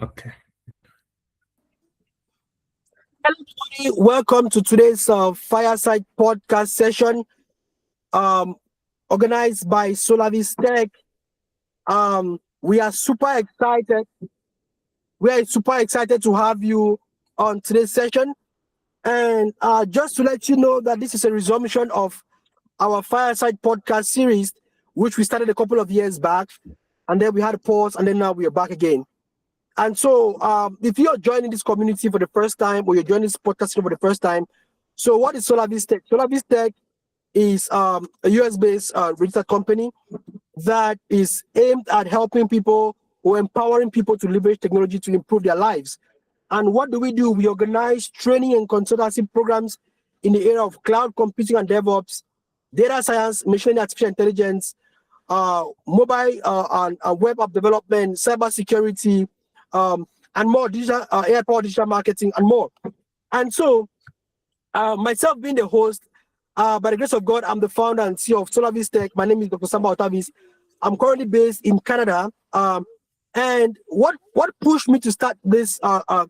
Okay. Hello, everybody. Welcome to today's Fireside podcast session, um, organized by Solavis Tech. We are super excited. We are super excited to have you on today's session. And just to let you know that this is a resumption of our Fireside podcast series, which we started a couple of years back, and then we had a pause, and then now we are back again. And so, if you're joining this community for the first time, or you're joining this podcast for the first time, so what is SolarVis Tech? SolarVis Tech is a US-based registered company that is aimed at helping people or empowering people to leverage technology to improve their lives. And what do? We organize training and consultancy programs in the area of cloud computing and DevOps, data science, machine learning, artificial intelligence, mobile and web app development, cybersecurity, and more, digital AI-powered digital marketing, and more. And so, myself being the host, by the grace of God, I'm the founder and CEO of SolarVis Tech. My name is Dr. Samba Otavis. I'm currently based in Canada. And what pushed me to start this a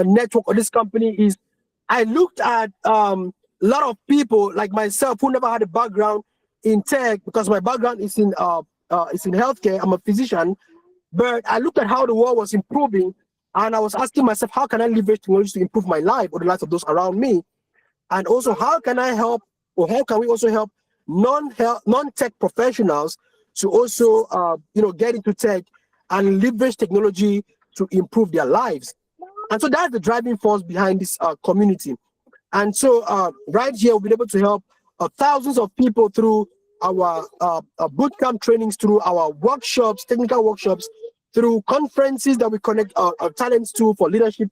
network or this company is I looked at a lot of people like myself who never had a background in tech because my background is in healthcare. I'm a physician, but I looked at how the world was improving, and I was asking myself, how can I leverage technology to improve my life or the lives of those around me? And also, how can I help, or how can we also help non-tech professionals to also, get into tech and leverage technology to improve their lives? And so that's the driving force behind this community. And so right here, we've been able to help thousands of people through our bootcamp trainings, through our workshops, technical workshops, through conferences that we connect our talents to for leadership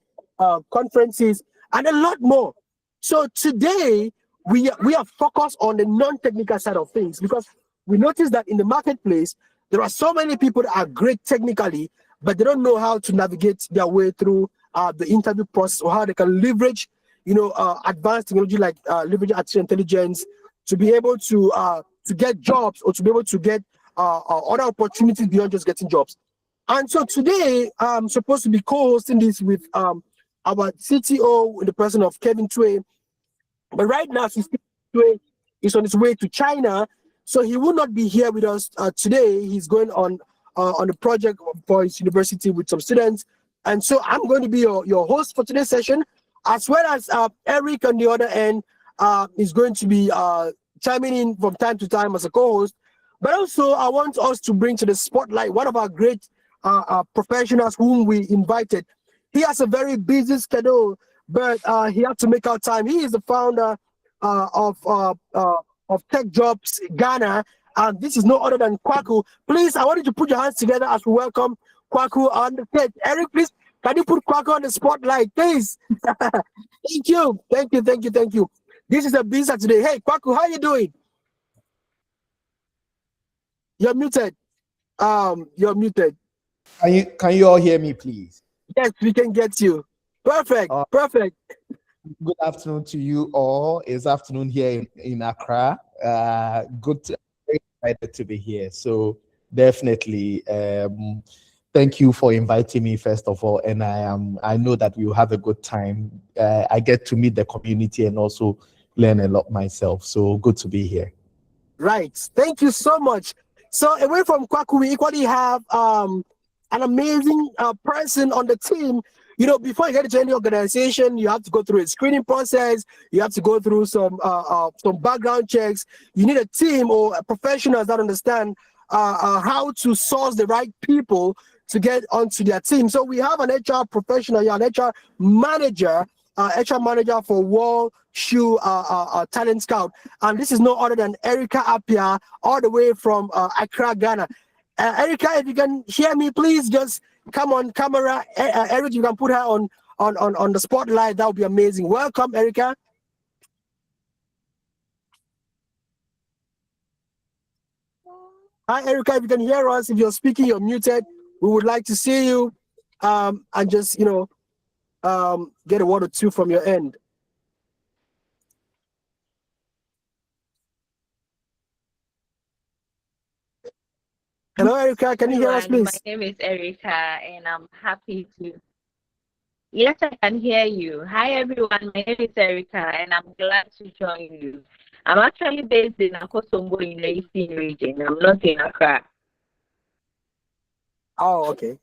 conferences, and a lot more. So today, we are focused on the non-technical side of things because we notice that in the marketplace, there are so many people that are great technically, but they don't know how to navigate their way through the interview process or how they can leverage advanced technology like leveraging artificial intelligence to be able to get jobs or to be able to get other opportunities beyond just getting jobs. And so today I'm supposed to be co-hosting this with our CTO in the person of Kevin Tway. But right now, since Tway is on his way to China, so he will not be here with us today. He's going on a project for his university with some students. And so I'm going to be your host for today's session, as well as Eric on the other end is going to be chiming in from time to time as a co-host. But also, I want us to bring to the spotlight one of our great professionals whom we invited. He has a very busy schedule, but he had to make out time. He is the founder of Tech Jobs Ghana, and this is no other than Kwaku. Please, I want you to put your hands together as we welcome Kwaku on the stage. Eric, please, can you put Kwaku on the spotlight, please? Thank you, thank you, thank you, thank you. This is a busy today. Hey, Kwaku, how you doing? You're muted. You're muted. Can you all hear me, please? Yes, we can get you. Perfect, perfect. Good afternoon to you all. It's afternoon here in Accra. Very excited to be here. So definitely, thank you for inviting me first of all. And I know that we will have a good time. I get to meet the community and also learn a lot myself. So good to be here. Right. Thank you so much. So away from Kwaku, we equally have an amazing person on the team. You know, before you get into any organization, you have to go through a screening process. You have to go through some background checks. You need a team or professionals that understand how to source the right people to get onto their team. So we have an HR professional, an HR manager, for Wall Shoe Talent Scout, and this is no other than Erica Appiah, all the way from Accra, Ghana. Erica, if you can hear me, please just come on camera. Eric, you can put her on the spotlight. That would be amazing. Welcome, Erica. Hi, Erica. If you can hear us, if you're speaking, you're muted. We would like to see you, and just get a word or two from your end. Hello, Erica. Can you hear us, Everyone, my please? name is Erica, and I'm happy to. Yes, I can hear you. Hi, everyone. My name is Erica, and I'm glad to join you. I'm actually based in Akosombo in the Eastern region. I'm not in Accra. Oh, okay.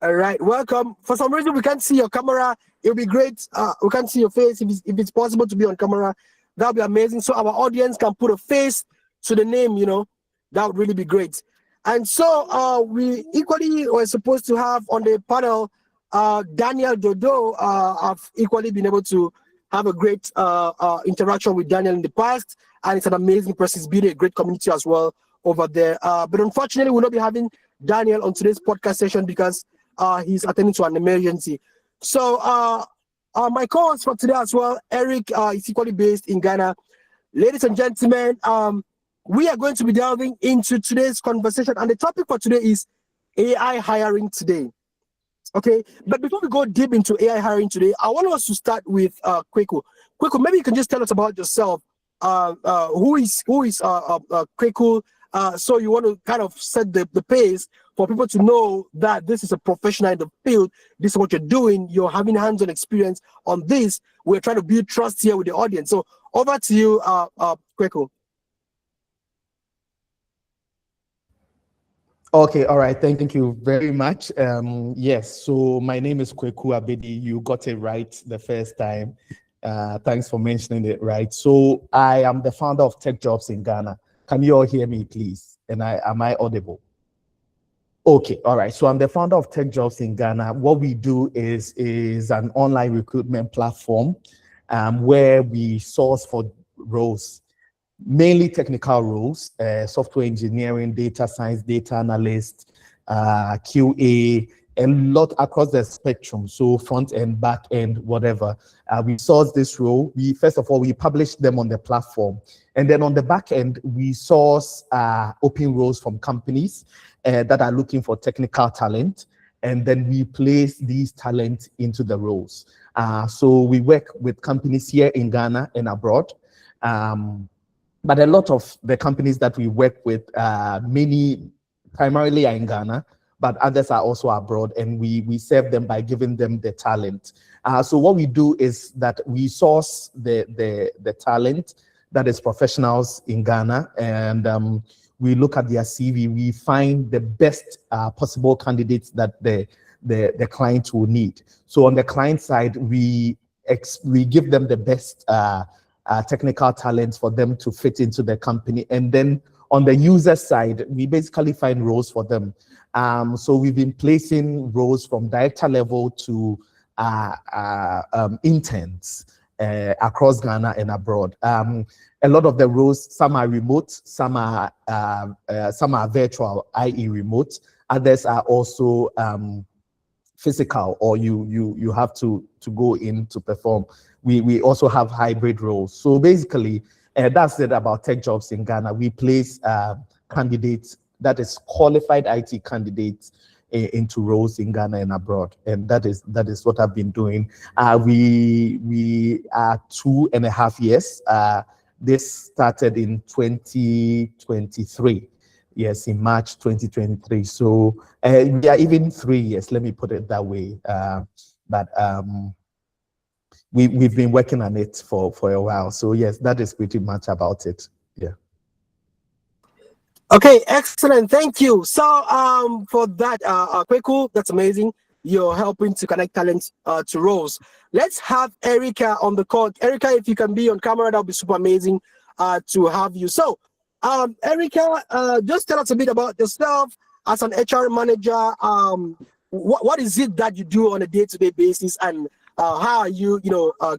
All right, welcome. For some reason, we can't see your camera. It'll be great. We can't see your face. If it's possible to be on camera, that'll be amazing. So our audience can put a face to the name. That would really be great. And so we equally were supposed to have on the panel Daniel Dodo. I've equally been able to have a great interaction with Daniel in the past, and it's an amazing person. He's built a great community as well over there. But unfortunately, we'll not be having Daniel on today's podcast session because he's attending to an emergency. So my co-host for today as well, Eric, is equally based in Ghana. Ladies and gentlemen, we are going to be delving into today's conversation, and the topic for today is AI hiring today. Okay, but before we go deep into AI hiring today, I want us to start with Kwaku. Kwaku, maybe you can just tell us about yourself. Who is Kwaku? So you want to kind of set the pace for people to know that this is a professional in the field. This is what you're doing. You're having hands-on experience on this. We're trying to build trust here with the audience. So over to you, Kwaku. Okay, all right. Thank you very much. Yes, so my name is Kwaku Abedi. You got it right the first time. Thanks for mentioning it right. So I am the founder of Tech Jobs in Ghana. Can you all hear me, please? And am I audible? Okay, all right. So I'm the founder of Tech Jobs in Ghana. What we do is an online recruitment platform where we source for roles, mainly technical roles, software engineering, data science, data analyst, QA, a lot across the spectrum. So front end, back end, whatever. We source this role. First of all, we publish them on the platform. And then on the back end, we source open roles from companies that are looking for technical talent. And then we place these talents into the roles. So we work with companies here in Ghana and abroad. But a lot of the companies that we work with, many primarily are in Ghana, but others are also abroad, and we serve them by giving them the talent. So what we do is that we source the talent that is professionals in Ghana, and we look at their CV. We find the best possible candidates that the client will need. So on the client side, we give them the best technical talents for them to fit into the company. And then on the user side, we basically find roles for them. So we've been placing roles from director level to interns across Ghana and abroad. A lot of the roles, some are remote, some are virtual, i.e. remote. Others are also physical, or you have to go in to perform. We also have hybrid roles. So basically, that's it about Tech Jobs in Ghana. We place candidates, that is qualified IT candidates, into roles in Ghana and abroad, and that is what I've been doing. We are 2.5 years. This started in 2023. Yes, in March 2023. So we are even 3 years. Let me put it that way. But we've been working on it for a while. So yes, that is pretty much about it. Yeah. Okay, excellent. Thank you. So for that, Kwaku, that's amazing. You're helping to connect talents to roles. Let's have Erica on the call. Erica, if you can be on camera, that would be super amazing to have you. So Erica, just tell us a bit about yourself as an HR manager. What is it that you do on a day-to-day basis, and how are you,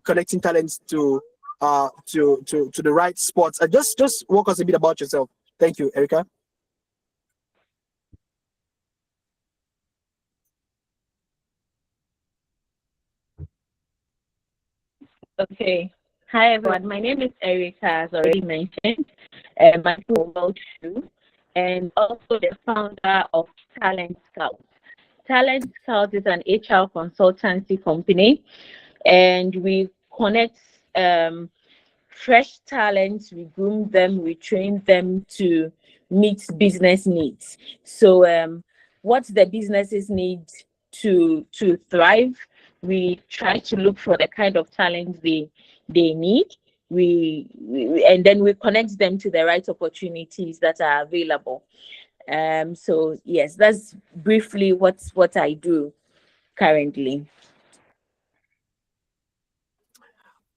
connecting talents to the right spots? Just walk us a bit about yourself. Thank you, Erica. Okay. Hi, everyone. My name is Erica, as already mentioned. My profile too, and also the founder of Talent Scout. Talent Scout is an HR consultancy company, and we connect fresh talents. We groom them, we train them to meets business needs. So what the businesses need to thrive, we try to look for the kind of talent they need. And then we connect them to the right opportunities that are available. So yes, that's briefly what I do currently.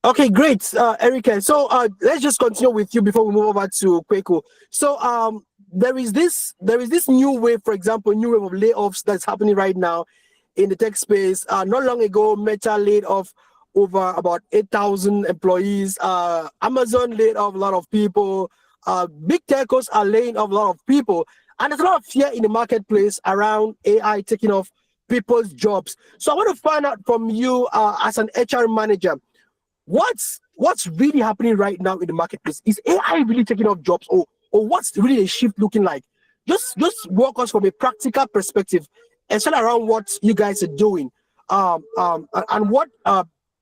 Okay, great, Erica. So let's just continue with you before we move over to Kwaku. So there is this new wave, for example, new wave of layoffs that's happening right now in the tech space. Not long ago, Meta laid off over about 8,000 employees. Amazon laid off a lot of people. Big techos are laying off a lot of people, and there's a lot of fear in the marketplace around AI taking off people's jobs. So I want to find out from you as an HR manager, what's really happening right now in the marketplace? Is AI really taking off jobs, or what's really a shift looking like? Just walk us from a practical perspective, and start around what you guys are doing, and what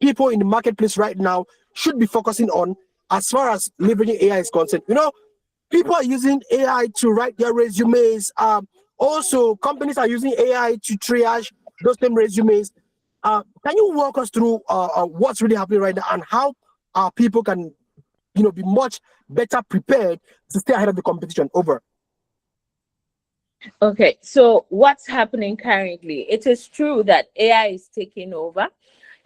people in the marketplace right now should be focusing on as far as leveraging AI is concerned. People are using AI to write their resumes. Also, companies are using AI to triage those same resumes. Can you walk us through what's really happening right now, and how people can, be much better prepared to stay ahead of the competition? Over. Okay, so what's happening currently? It is true that AI is taking over,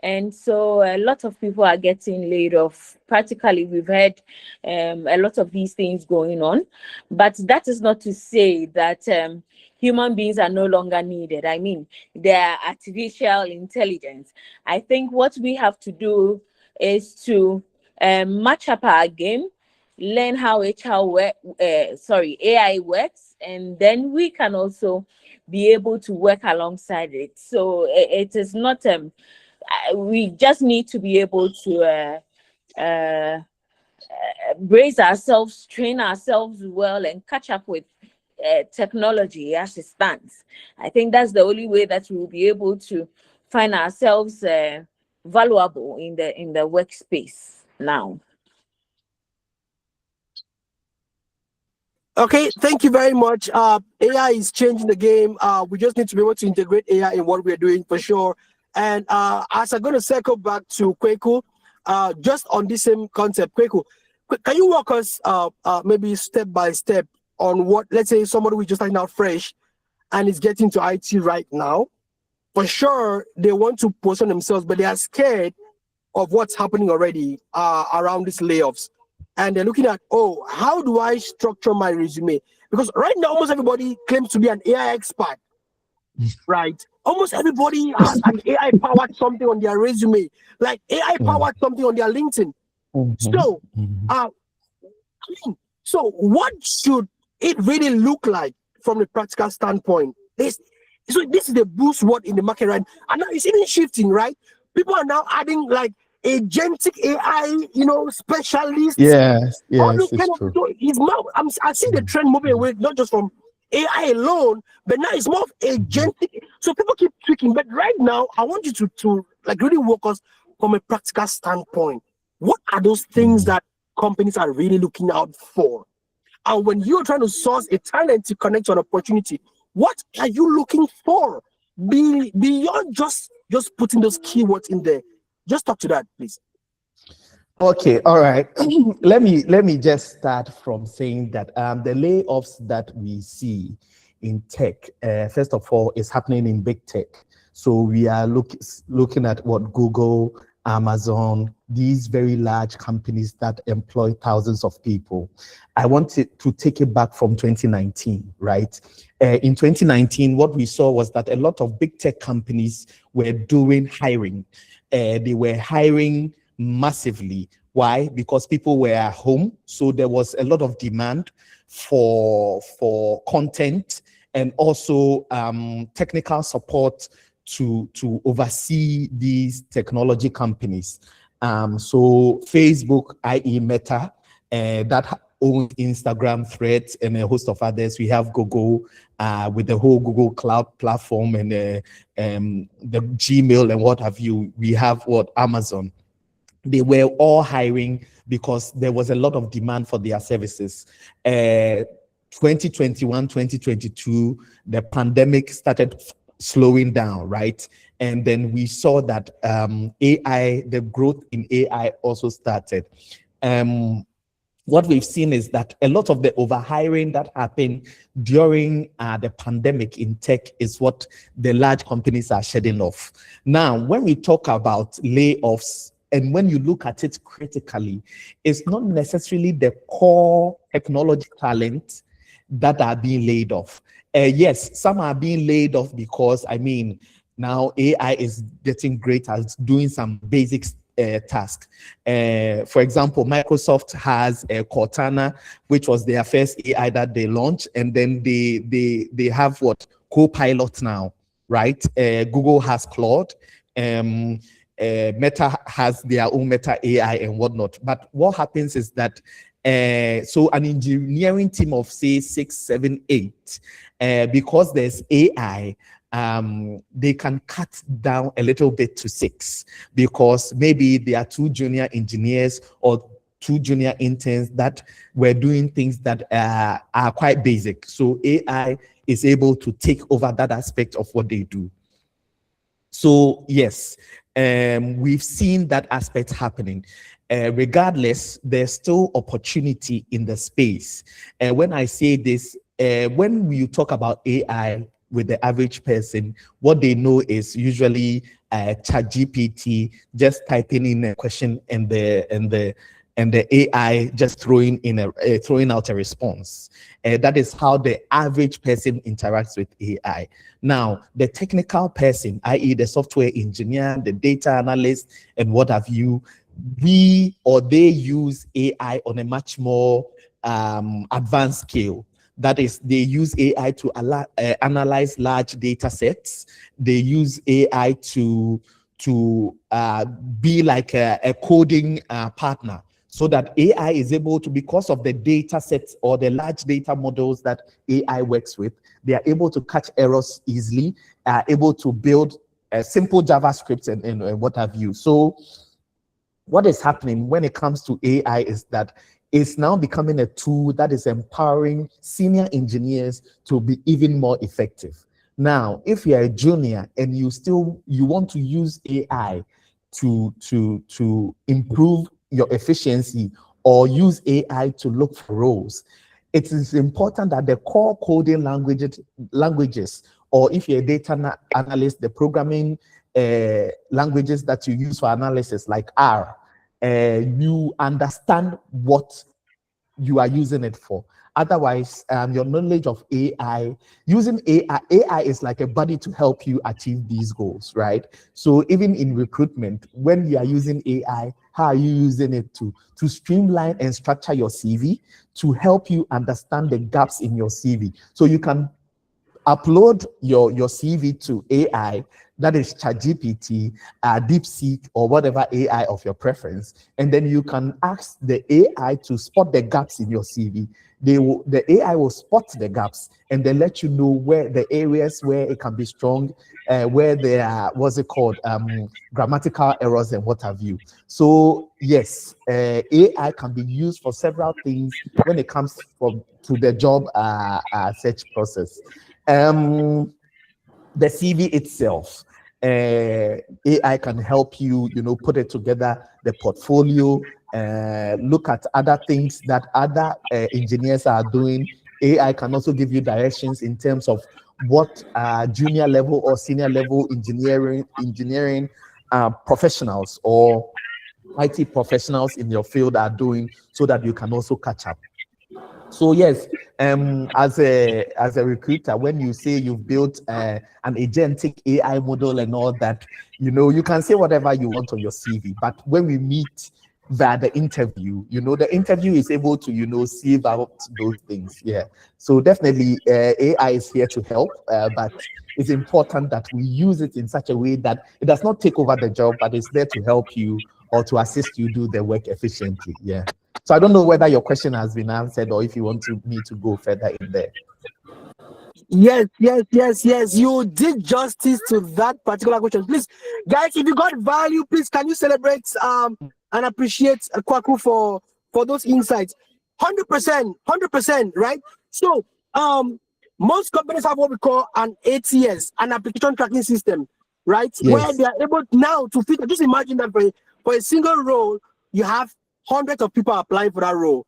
and so a lot of people are getting laid off. Practically, we've had a lot of these things going on, but that is not to say that human beings are no longer needed. I mean, they're artificial intelligence. I think what we have to do is to match up our game, learn how AI works, and then we can also be able to work alongside it. So it is not we just need to be able to brace ourselves, train ourselves well, and catch up with technology as it stands. I think that's the only way that we'll be able to find ourselves valuable in the workspace now. Okay, thank you very much. AI is changing the game. We just need to be able to integrate AI in what we're doing for sure. And as I'm going to circle back to Kwaku, just on this same concept, Kwaku, can you walk us maybe step by step on what, let's say somebody who is just starting out fresh and is getting to IT right now? For sure, they want to position themselves, but they are scared of what's happening already around these layoffs. And they're looking at, how do I structure my resume? Because right now, almost everybody claims to be an AI expert, right? Almost everybody has an AI-powered something on their resume, like AI-powered something on their LinkedIn. So, so what should it really look like from a practical standpoint? This is the boost word in the market, right? And now it's even shifting, right? People are now adding like agentic AI, specialists. Yes, All it's kind true. so it's now I see the trend moving away, not just from AI alone, but now it's more of agentic. So people keep tweaking. But right now, I want you to like really work us from a practical standpoint. What are those things that companies are really looking out for? And when you're trying to source a talent to connect to an opportunity, what are you looking for? Beyond just putting those keywords in there. Just talk to that, please. Okay, all right. let me just start from saying that the layoffs that we see in tech, first of all, is happening in big tech. So we are looking at what Google, Amazon, these very large companies that employ thousands of people. I wanted to take it back from 2019, right? In 2019, what we saw was that a lot of big tech companies were doing hiring. They were hiring massively. Why? Because people were at home, so there was a lot of demand for content and also technical support to oversee these technology companies. So Facebook, i.e. Meta, that owns Instagram, Threads, and a host of others. We have Google with the whole Google Cloud platform and the Gmail and what have you. We have Amazon. They were all hiring because there was a lot of demand for their services. 2021, 2022, the pandemic started slowing down, right? And then we saw that AI, the growth in AI also started. What we've seen is that a lot of the overhiring that happened during the pandemic in tech is what the large companies are shedding off. Now, when we talk about layoffs, and when you look at it critically, it's not necessarily the core technology talent that are being laid off. Yes, some are being laid off because, I mean, now AI is getting great at doing some basic task. For example, Microsoft has Cortana, which was their first AI that they launched, and then they have what, Copilot now, right? Google has Claude. Meta has their own Meta AI and whatnot. But what happens is that so an engineering team of say 6, 7, 8, because there's AI, they can cut down a little bit to 6 because maybe there are 2 junior engineers or 2 junior interns that were doing things that are quite basic. So AI is able to take over that aspect of what they do. So yes, we've seen that aspect happening. Regardless, there's still opportunity in the space. And when I say this, when you talk about AI with the average person, what they know is usually ChatGPT, just typing in a question and the AI just throwing out a response. That is how the average person interacts with AI. Now, the technical person, i.e. the software engineer, the data analyst, and what have you, they use AI on a much more advanced scale. That is, they use AI to analyze large data sets. They use AI to be like a coding partner, so that AI is able to, because of the data sets or the large data models that AI works with, they are able to catch errors easily, are able to build simple JavaScript and what have you. So what is happening when it comes to AI is that it's now becoming a tool that is empowering senior engineers to be even more effective. Now, if you're a junior and you want to use AI to improve your efficiency or use AI to look for roles, it is important that the core coding languages, or if you're a data analyst, the programming languages that you use for analysis, like R, you understand what you are using it for. Otherwise, your knowledge of AI, using AI is like a buddy to help you achieve these goals, right? So even in recruitment, when you are using AI, how are you using it to streamline and structure your CV, to help you understand the gaps in your CV? So you can upload your CV to AI, that is ChatGPT, DeepSeek, or whatever AI of your preference, and then you can ask the AI to spot the gaps in your CV. The AI will spot the gaps and then let you know where the areas where it can be strong, where there are, grammatical errors and what have you. So yes, AI can be used for several things when it comes to the job search process. The CV itself, AI can help you, put it together, the portfolio, look at other things that other engineers are doing. AI can also give you directions in terms of what junior level or senior level engineering professionals or IT professionals in your field are doing, so that you can also catch up. So yes, as a recruiter, when you say you've built an agentic AI model and all that, you can say whatever you want on your CV. But when we meet via the interview, the interview is able to, sieve out those things. Yeah. So definitely AI is here to help, but it's important that we use it in such a way that it does not take over the job, but it's there to help you or to assist you do the work efficiently. Yeah. So I don't know whether your question has been answered or if you want me to go further in there. Yes. You did justice to that particular question. Please, guys, if you got value, please can you celebrate and appreciate Kwaku for those insights? 100%, right? So most companies have what we call an ATS, an application tracking system, right? Where Yes. they are able now to fit. Just imagine that for a single role, you have hundreds of people applying for that role.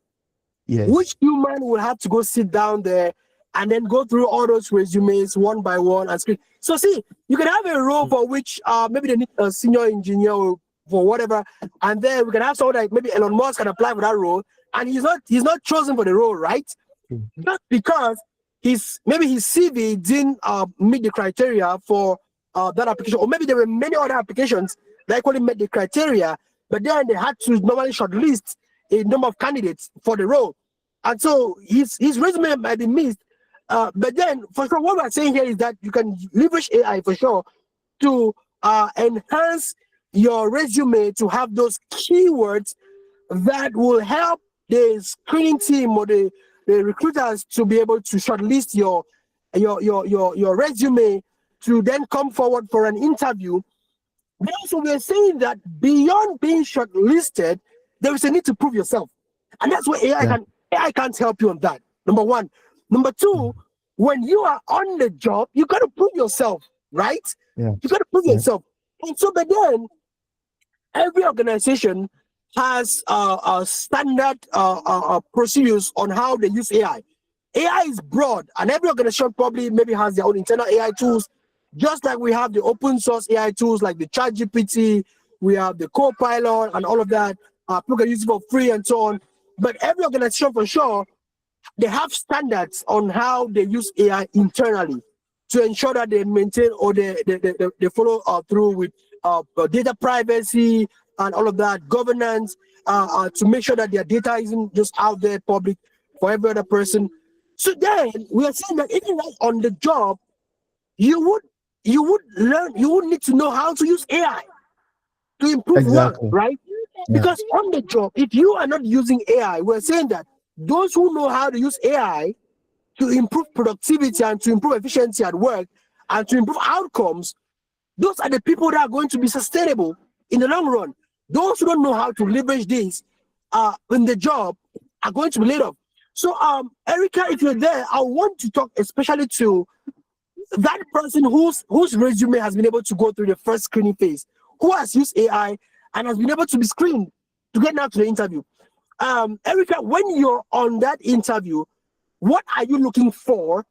Yes. Which human will have to go sit down there and then go through all those resumes one by one and screen? So see, you can have a role for which maybe they need a senior engineer or for whatever, and then we can have someone like maybe Elon Musk can apply for that role, and he's not chosen for the role, right? Just because maybe his CV didn't meet the criteria for that application, or maybe there were many other applications that equally met the criteria, but then they had to normally shortlist a number of candidates for the role, and so his resume might be missed. But then, for sure, what we're saying here is that you can leverage AI for sure to enhance your resume to have those keywords that will help the screening team or the recruiters to be able to shortlist your resume to then come forward for an interview. But also, we're saying that beyond being shortlisted, there is a need to prove yourself, and that's where AI can't help you on that. Number one. Number two, when you are on the job, you got to prove yourself, right? Yeah. You got to prove yourself. And so, but then every organization has a standard procedures on how they use AI. AI is broad, and every organization probably maybe has their own internal AI tools, just like we have the open source AI tools like the ChatGPT, we have the Copilot, and all of that. People can use it for free and so on. But every organization for sure, they have standards on how they use AI internally to ensure that they maintain or they follow through with data privacy and all of that, governance, to make sure that their data isn't just out there public for every other person. So then we are saying that even right on the job, you would need to know how to use AI to improve work, right? Because on the job, if you are not using AI, we're saying that those who know how to use AI to improve productivity and to improve efficiency at work and to improve outcomes, those are the people that are going to be sustainable in the long run. Those who don't know how to leverage this in the job are going to be laid off. So, Erica, if you're there, I want to talk especially to that person whose resume has been able to go through the first screening phase, who has used AI and has been able to be screened to get now to the interview. Erica, when you're on that interview, what are you looking for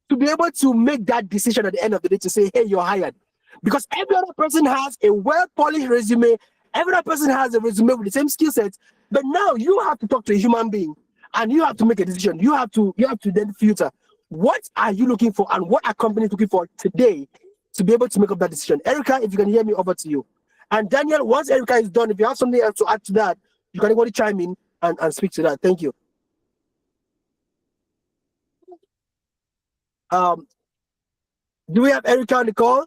to be able to make that decision at the end of the day to say, hey, you're hired? Because every other person has a well-polished resume, every other person has a resume with the same skill sets, but now you have to talk to a human being and you have to make a decision. You have to then filter. What are you looking for and what are companies looking for today to be able to make up that decision? Erica, if you can hear me, over to you. And Daniel, once Erica is done, if you have something else to add to that, you can everybody chime in and speak to that. Thank you. Do we have Erica on the call?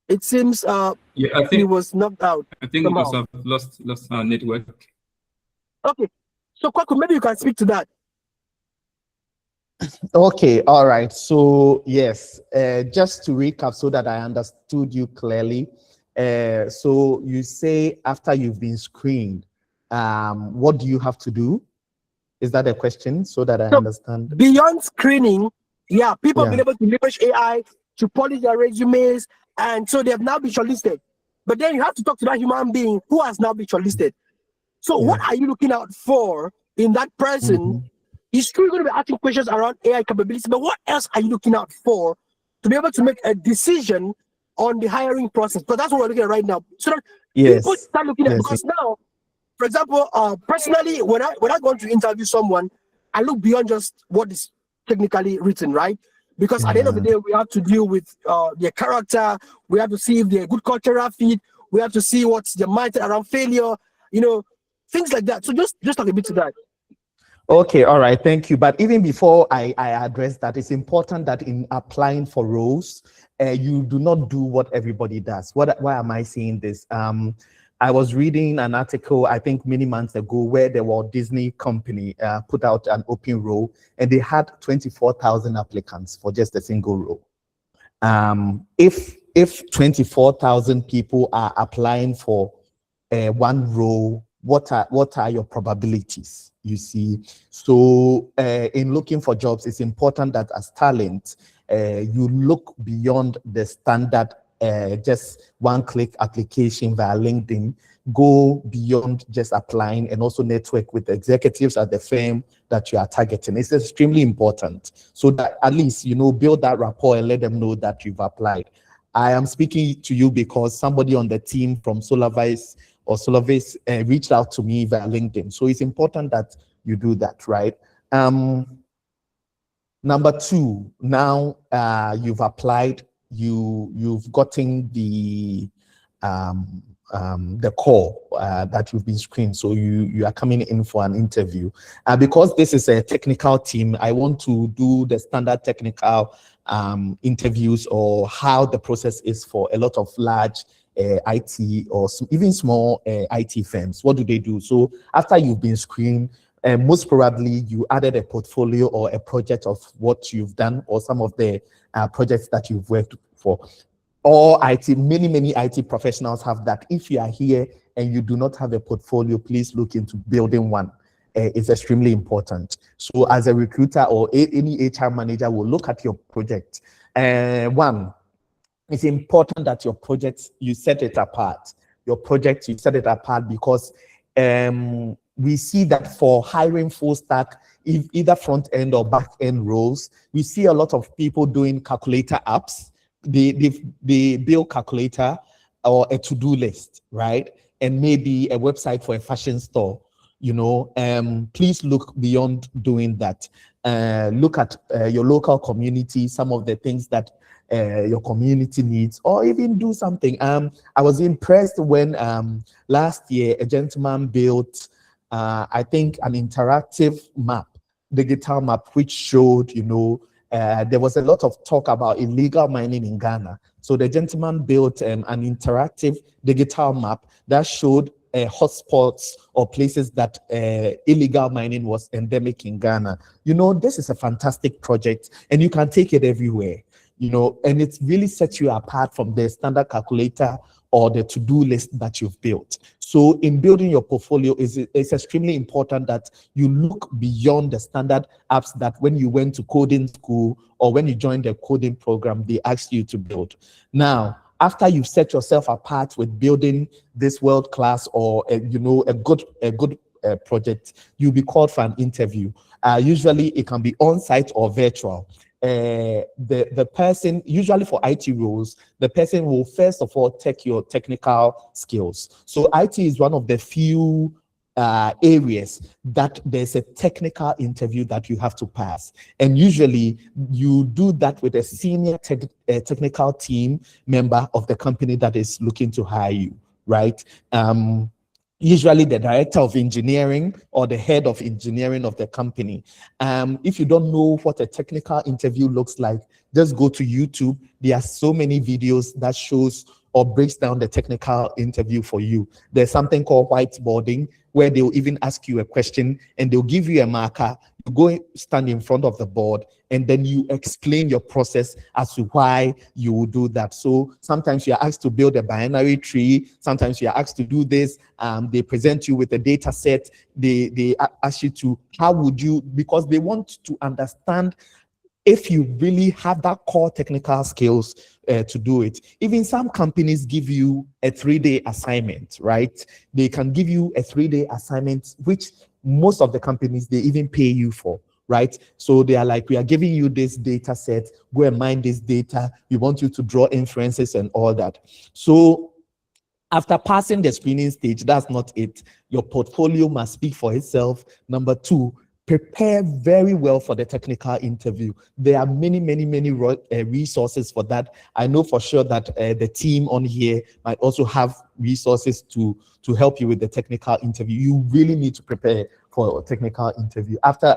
It seems I think he was knocked out. I think somehow. because I've lost our network. Okay, so Kwaku, maybe you can speak to that. Okay, all right. So yes, just to recap so that I understood you clearly. So you say after you've been screened, what do you have to do? Is that a question so that I understand? Beyond screening, people have been able to leverage AI to polish their resumes, and so they have now been shortlisted. But then you have to talk to that human being who has now been shortlisted. So what are you looking out for in that person? He's still going to be asking questions around AI capabilities, but what else are you looking out for to be able to make a decision on the hiring process? But that's what we're looking at right now. So that people start looking at, because now, for example, personally, when I go to interview someone, I look beyond just what is technically written, right? Because at the end of the day, we have to deal with their character. We have to see if they're a good cultural fit. We have to see what's their mindset around failure, things like that. So just talk a bit to that. Okay, all right, thank you. But even before I address that, it's important that in applying for roles, you do not do what everybody does. Why am I saying this? I was reading an article, I think many months ago, where the Walt Disney Company put out an open role, and they had 24,000 applicants for just a single role. If 24,000 people are applying for one role, what are your probabilities, you see. So in looking for jobs, it's important that as talent, you look beyond the standard just one-click application via LinkedIn. Go beyond just applying and also network with executives at the firm that you are targeting. It's extremely important so that at least, build that rapport and let them know that you've applied. I am speaking to you because somebody on the team from Solavice reached out to me via LinkedIn. So it's important that you do that, right? Number two, now you've applied, you've gotten the call that you've been screened, so you are coming in for an interview. Because this is a technical team, I want to do the standard technical interviews, or how the process is for a lot of large IT or even small IT firms. What do they do? So after you've been screened, most probably you added a portfolio or a project of what you've done, or some of the projects that you've worked for. All many IT professionals have that. If you are here and you do not have a portfolio, please look into building one. It's extremely important. So as a recruiter or any HR manager will look at your project. One, it's important that your project, you set it apart. Your project, you set it apart because we see that for hiring full stack, either front end or back end roles, we see a lot of people doing calculator apps. They build calculator or a to-do list, right? And maybe a website for a fashion store. Please look beyond doing that. Look at your local community, some of the things that your community needs, or even do something. I was impressed when last year a gentleman built, I think, an interactive map, digital map, which showed, there was a lot of talk about illegal mining in Ghana. So the gentleman built an interactive digital map that showed hotspots or places that illegal mining was endemic in Ghana. This is a fantastic project, and you can take it everywhere, and it really sets you apart from the standard calculator or the to-do list that you've built. So in building your portfolio, it's extremely important that you look beyond the standard apps that when you went to coding school or when you joined the coding program, they asked you to build. Now, after you've set yourself apart with building this world-class or a good project, you'll be called for an interview. Usually it can be on-site or virtual. The person, usually for IT roles, the person will first of all check your technical skills. So IT is one of the few areas that there's a technical interview that you have to pass. And usually you do that with a senior technical team member of the company that is looking to hire you, right? Usually the director of engineering or the head of engineering of the company. If you don't know what a technical interview looks like, just go to YouTube. There are so many videos that shows or breaks down the technical interview for you. There's something called whiteboarding, where they'll even ask you a question and they'll give you a marker. You go stand in front of the board and then you explain your process as to why you will do that. So sometimes you're asked to build a binary tree. Sometimes you're asked to do this. They present you with a data set. They ask you to, how would you, because they want to understand if you really have that core technical skills to do it. Even some companies give you a 3-day assignment, right? They can give you a 3-day assignment, which most of the companies, they even pay you for, right? So they are like, we are giving you this data set, go and mine this data. We want you to draw inferences and all that. So after passing the screening stage, that's not it. Your portfolio must speak for itself. Number two, prepare very well for the technical interview. There are many resources for that. I know for sure that the team on here might also have resources to help you with the technical interview. You really need to prepare for a technical interview. After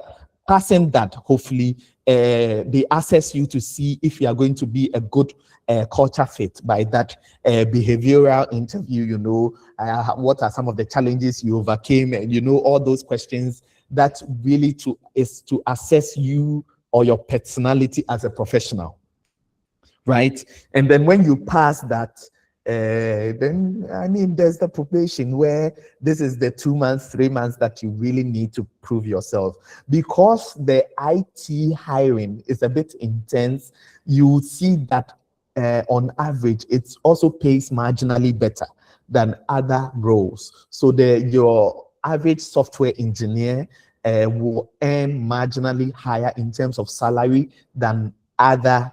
passing that, hopefully, they assess you to see if you are going to be a good culture fit. By that behavioral interview, what are some of the challenges you overcame, and all those questions. That really is to assess you or your personality as a professional, right? And then when you pass that, Then I mean, there's the probation where this is the 2 months, 3 months that you really need to prove yourself. Because the IT hiring is a bit intense, you see that on average, it also pays marginally better than other roles. So your average software engineer will earn marginally higher in terms of salary than other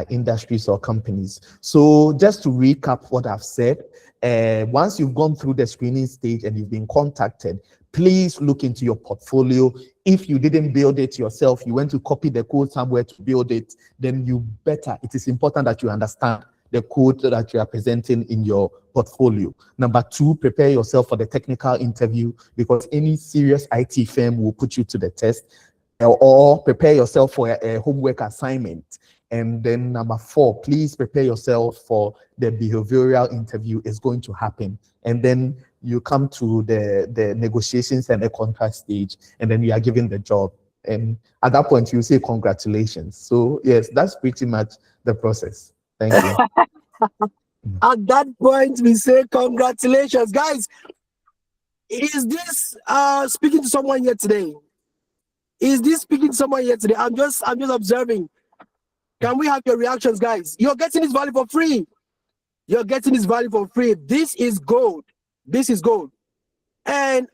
industries or companies. So just to recap what I've said, once you've gone through the screening stage and you've been contacted, please look into your portfolio. If you didn't build it yourself, you went to copy the code somewhere to build it, then it is important that you understand the code that you are presenting in your portfolio. Number 2, prepare yourself for the technical interview, because any serious IT firm will put you to the test. Or prepare yourself for a homework assignment. And then number 4, please prepare yourself for the behavioral interview is going to happen. And then you come to the negotiations and the contract stage, and then you are given the job. And at that point, you say congratulations. So yes, that's pretty much the process. Thank you. At that point, we say congratulations, guys. Is this speaking to someone here today? Is this speaking to someone here today? I'm just observing. Can we have your reactions, guys? You're getting this value for free. You're getting this value for free. This is gold. This is gold. And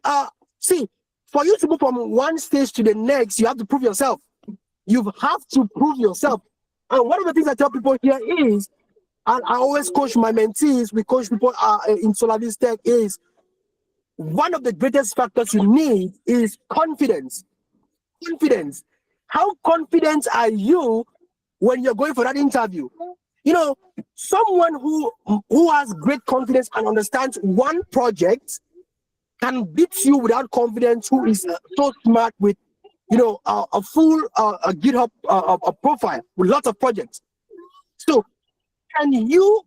see, for you to move from one stage to the next, you have to prove yourself. You have to prove yourself. And one of the things I tell people here is, and I always coach my mentees, we coach people in Solavis Tech, is one of the greatest factors you need is confidence. Confidence. How confident are you when you're going for that interview? You know, someone who has great confidence and understands one project can beat you without confidence, who is so smart with, you know, a full a GitHub a profile with lots of projects. So can you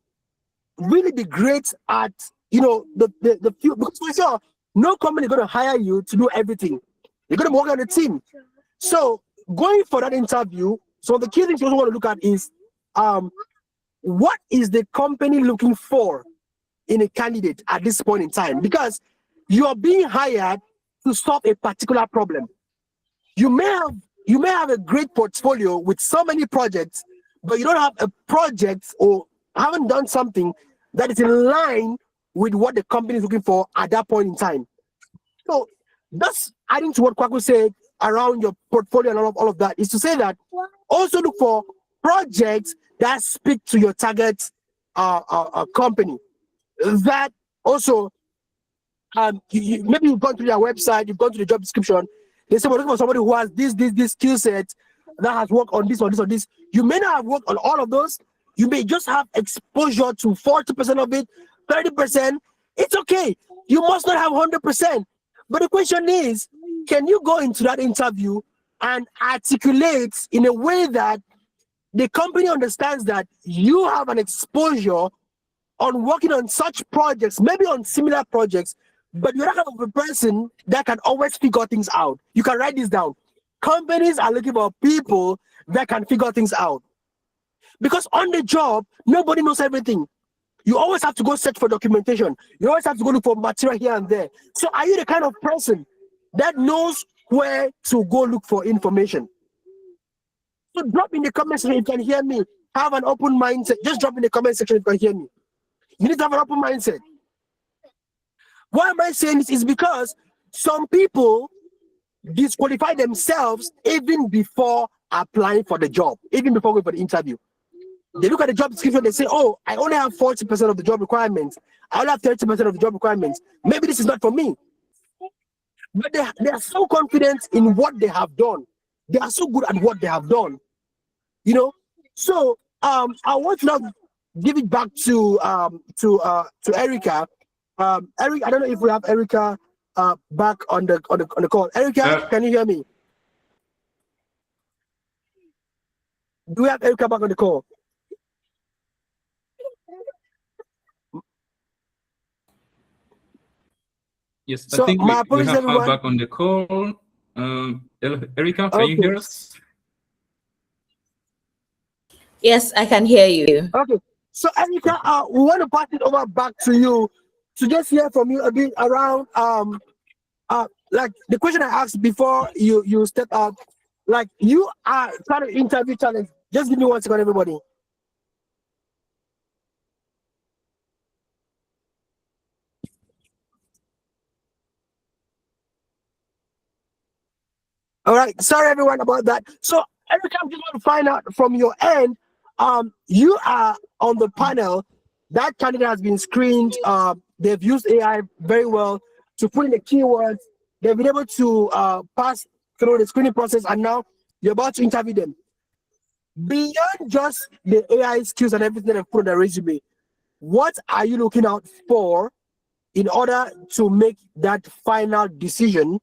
really be great at, you know, the few, because for sure, no company is going to hire you to do everything. You're going to work on a team. So going for that interview, so the key things you also want to look at is what is the company looking for in a candidate at this point in time? Because you are being hired to solve a particular problem. You may have a great portfolio with so many projects, but you don't have a project or haven't done something that is in line with what the company is looking for at that point in time. So that's adding to what Kwaku said around your portfolio and all of that, is to say that also look for projects that speak to your target company. That also, maybe you've gone to their website, you've gone to the job description, they say, we're looking for somebody who has this skill set, that has worked on this or this or this. You may not have worked on all of those. You may just have exposure to 40% of it, 30%. It's okay. You must not have 100%. But the question is, can you go into that interview and articulate in a way that the company understands that you have an exposure on working on such projects, maybe on similar projects, but you're not kind of a person that can always figure things out. You can write this down. Companies are looking for people that can figure things out. Because on the job, nobody knows everything. You always have to go search for documentation. You always have to go look for material here and there. So are you the kind of person that knows where to go look for information? So drop in the comment section if you can hear me. Have an open mindset. Just drop in the comment section if you can hear me. You need to have an open mindset. Why am I saying this? Is because some people disqualify themselves even before applying for the job, even before going for the interview. They look at the job description, they say, oh, I only have 40% of the job requirements. I only have 30% of the job requirements. Maybe this is not for me. But they are so confident in what they have done. They are so good at what they have done. You know? So I want to now give it back to Erica. Eric, I don't know if we have Erica back on the call. Erica, can you hear me? Do we have Erica back on the call? Yes, So I think my we apologies, have her everyone. back on the call. Erica, can you hear us? Yes, I can hear you. Okay. So Erica, we want to pass it over back to you to just hear from you a bit around like the question I asked before you step out. Like you are trying to interview talent. Just give me 1 second, everybody. All right, sorry everyone about that. So Erica, I just want to find out from your end. You are on the panel. That candidate has been screened. They've used AI very well to put in the keywords. They've been able to pass through the screening process, and now you're about to interview them. Beyond just the AI skills and everything that they've put on their resume, what are you looking out for in order to make that final decision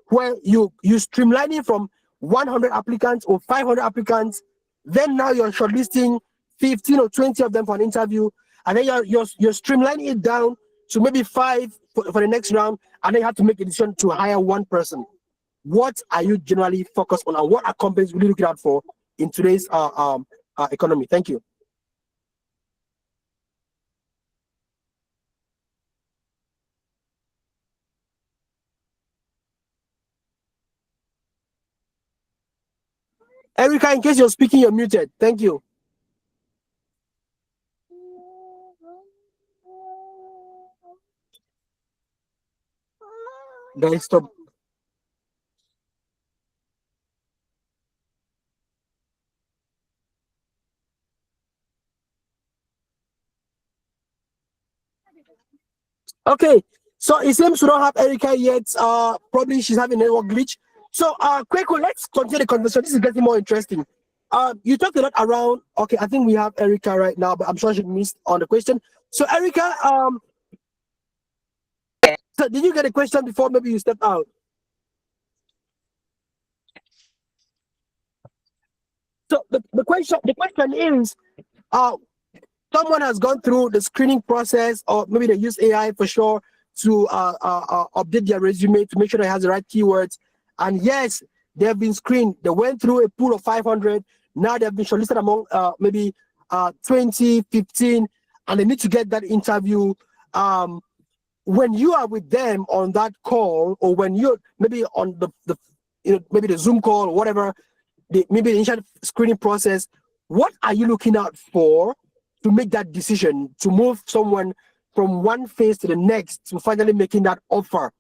where you streamline it from 100 applicants or 500 applicants, then now you're shortlisting 15 or 20 of them for an interview, and then you're streamlining it down to maybe 5 for the next round, and then you have to make a decision to hire one person. What are you generally focused on, and what are companies really looking out for in today's economy? Thank you. Erica, in case you're speaking, you're muted. Thank you. Guys, stop. Okay, so it seems we don't have Erica yet. Probably she's having a network glitch. So, Kwaku, let's continue the conversation. This is getting more interesting. You talked a lot around. Okay, I think we have Erica right now, but I'm sure she missed on the question. So, Erica, so did you get a question before maybe you stepped out? So the question is, someone has gone through the screening process, or maybe they use AI for sure to update their resume to make sure they has the right keywords. And yes, they have been screened. They went through a pool of 500. Now they have been shortlisted among maybe 20, 15, and they need to get that interview. When you are with them on that call, or when you're maybe on the maybe the Zoom call or whatever, maybe the initial screening process, what are you looking out for to make that decision to move someone from one phase to the next to finally making that offer?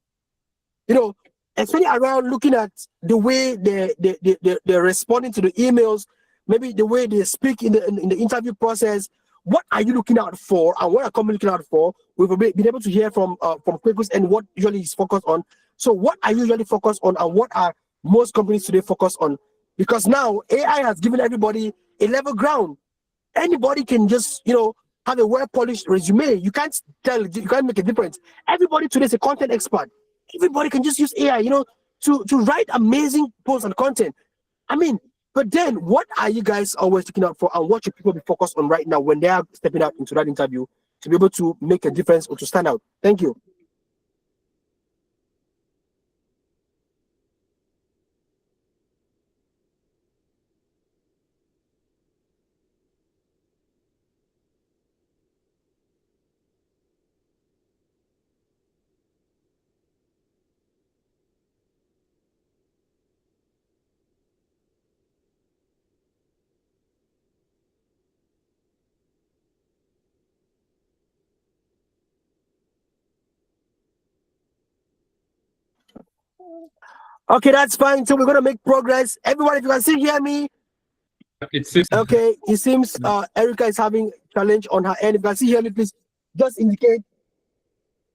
Especially around looking at the way they're responding to the emails, maybe the way they speak in the interview process. What are you looking out for, and what are companies looking out for? We've been able to hear from Kwaku's and what usually is focused on. So what are you usually focused on, and what are most companies today focused on? Because now AI has given everybody a level ground. Anybody can just, have a well-polished resume. You can't make a difference. Everybody today is a content expert. Everybody can just use AI, to write amazing posts and content. I mean, but then what are you guys always looking out for, and what should people be focused on right now when they are stepping out into that interview to be able to make a difference or to stand out? Thank you. Okay, that's fine. So we're gonna make progress. Everyone, if you can still hear me. It seems Okay, it seems Erica is having challenge on her end. If you can still hear me, please just indicate.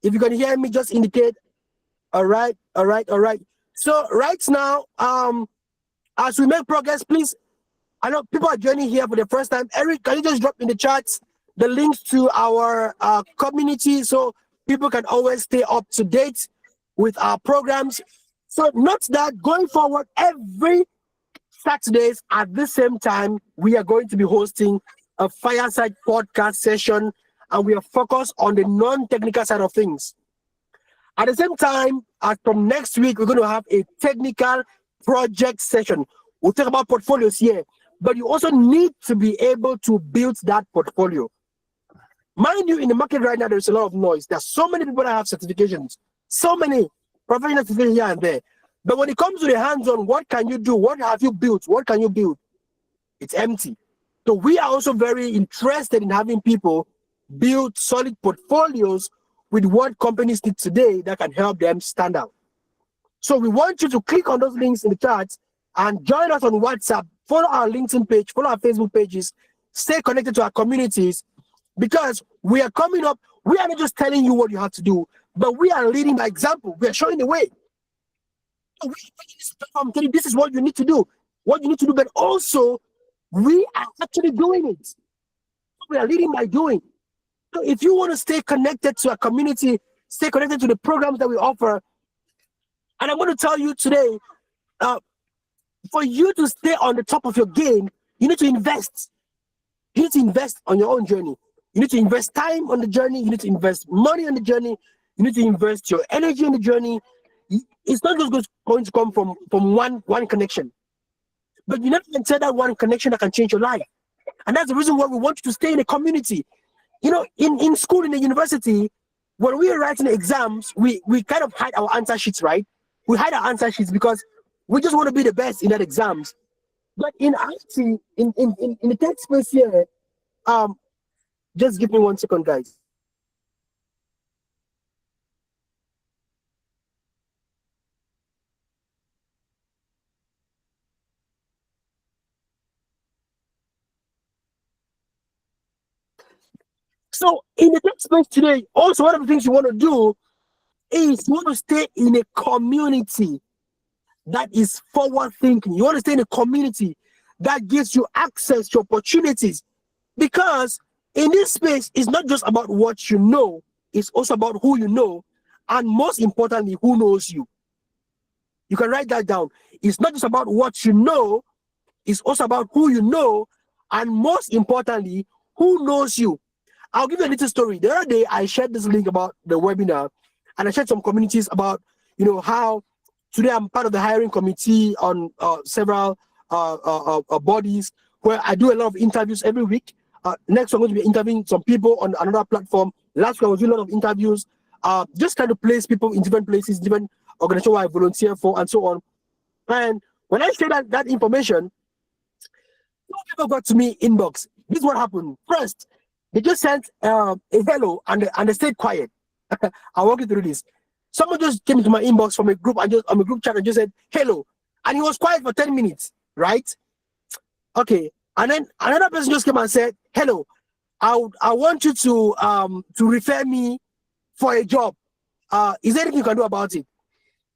If you can hear me, just indicate. All right. So right now, as we make progress, please, I know people are joining here for the first time. Eric, can you just drop in the chats the links to our community so people can always stay up to date with our programs? So note that going forward, every Saturdays at the same time, we are going to be hosting a Fireside podcast session, and we are focused on the non-technical side of things. At the same time, as from next week, we're going to have a technical project session. We'll talk about portfolios here, but you also need to be able to build that portfolio. Mind you, in the market right now, there's a lot of noise. There's so many people that have certifications, so many professional certifications here and there. But when it comes to the hands-on, what can you do? What have you built? What can you build? It's empty. So we are also very interested in having people build solid portfolios with what companies need today that can help them stand out. So we want you to click on those links in the chat and join us on WhatsApp, follow our LinkedIn page, follow our Facebook pages, stay connected to our communities, because we are coming up. We are not just telling you what you have to do, but we are leading by example. We are showing the way. So we are taking this platform, telling you this is what you need to do, but also we are actually doing it. We are leading by doing. So if you want to stay connected to our community, stay connected to the programs that we offer, and I'm going to tell you today, for you to stay on the top of your game, you need to invest. You need to invest on your own journey. You need to invest time on the journey. You need to invest money on the journey. You need to invest your energy on the journey. It's not just going to come from one connection. But you never can tell that one connection that can change your life. And that's the reason why we want you to stay in a community. You know, in school, in the university, when we are writing exams, we kind of hide our answer sheets, right? We hide our answer sheets because we just want to be the best in that exams. But in IT, in the tech space here, just give me 1 second, guys. So in the tech space today, also one of the things you want to do is you want to stay in a community that is forward thinking. You want to stay in a community that gives you access to opportunities, because in this space, it's not just about what you know, it's also about who you know, and most importantly, who knows you. You can write that down. It's not just about what you know, it's also about who you know, and most importantly, who knows you. I'll give you a little story. The other day, I shared this link about the webinar, and I shared some communities about, you know, how today I'm part of the hiring committee on several bodies where I do a lot of interviews every week. Next, I'm going to be interviewing some people on another platform. Last week, I was doing a lot of interviews, just trying to place people in different places, different organizations where I volunteer for, and so on. And when I shared that information, two people got to me inbox. This is what happened. First, they just sent a hello and they stayed quiet. I'll walk you through this. Someone just came into my inbox from a group, and just on a group chat, and just said hello, and he was quiet for 10 minutes, right? Okay, and then another person just came and said hello. I want you to refer me for a job. Is there anything you can do about it?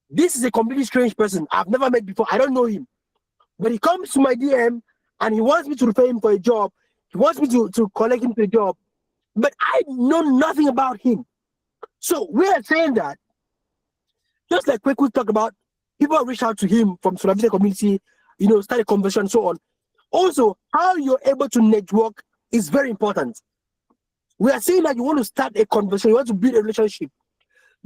This is a completely strange person I've never met before. I don't know him, but he comes to my DM and he wants me to refer him for a job. He wants me to collect him to a job, but I know nothing about him. So we are saying that, just like Kwaku talked about, people have reached out to him from Sulawesi community, you know, start a conversation and so on. Also, how you're able to network is very important. We are saying that you want to start a conversation, you want to build a relationship,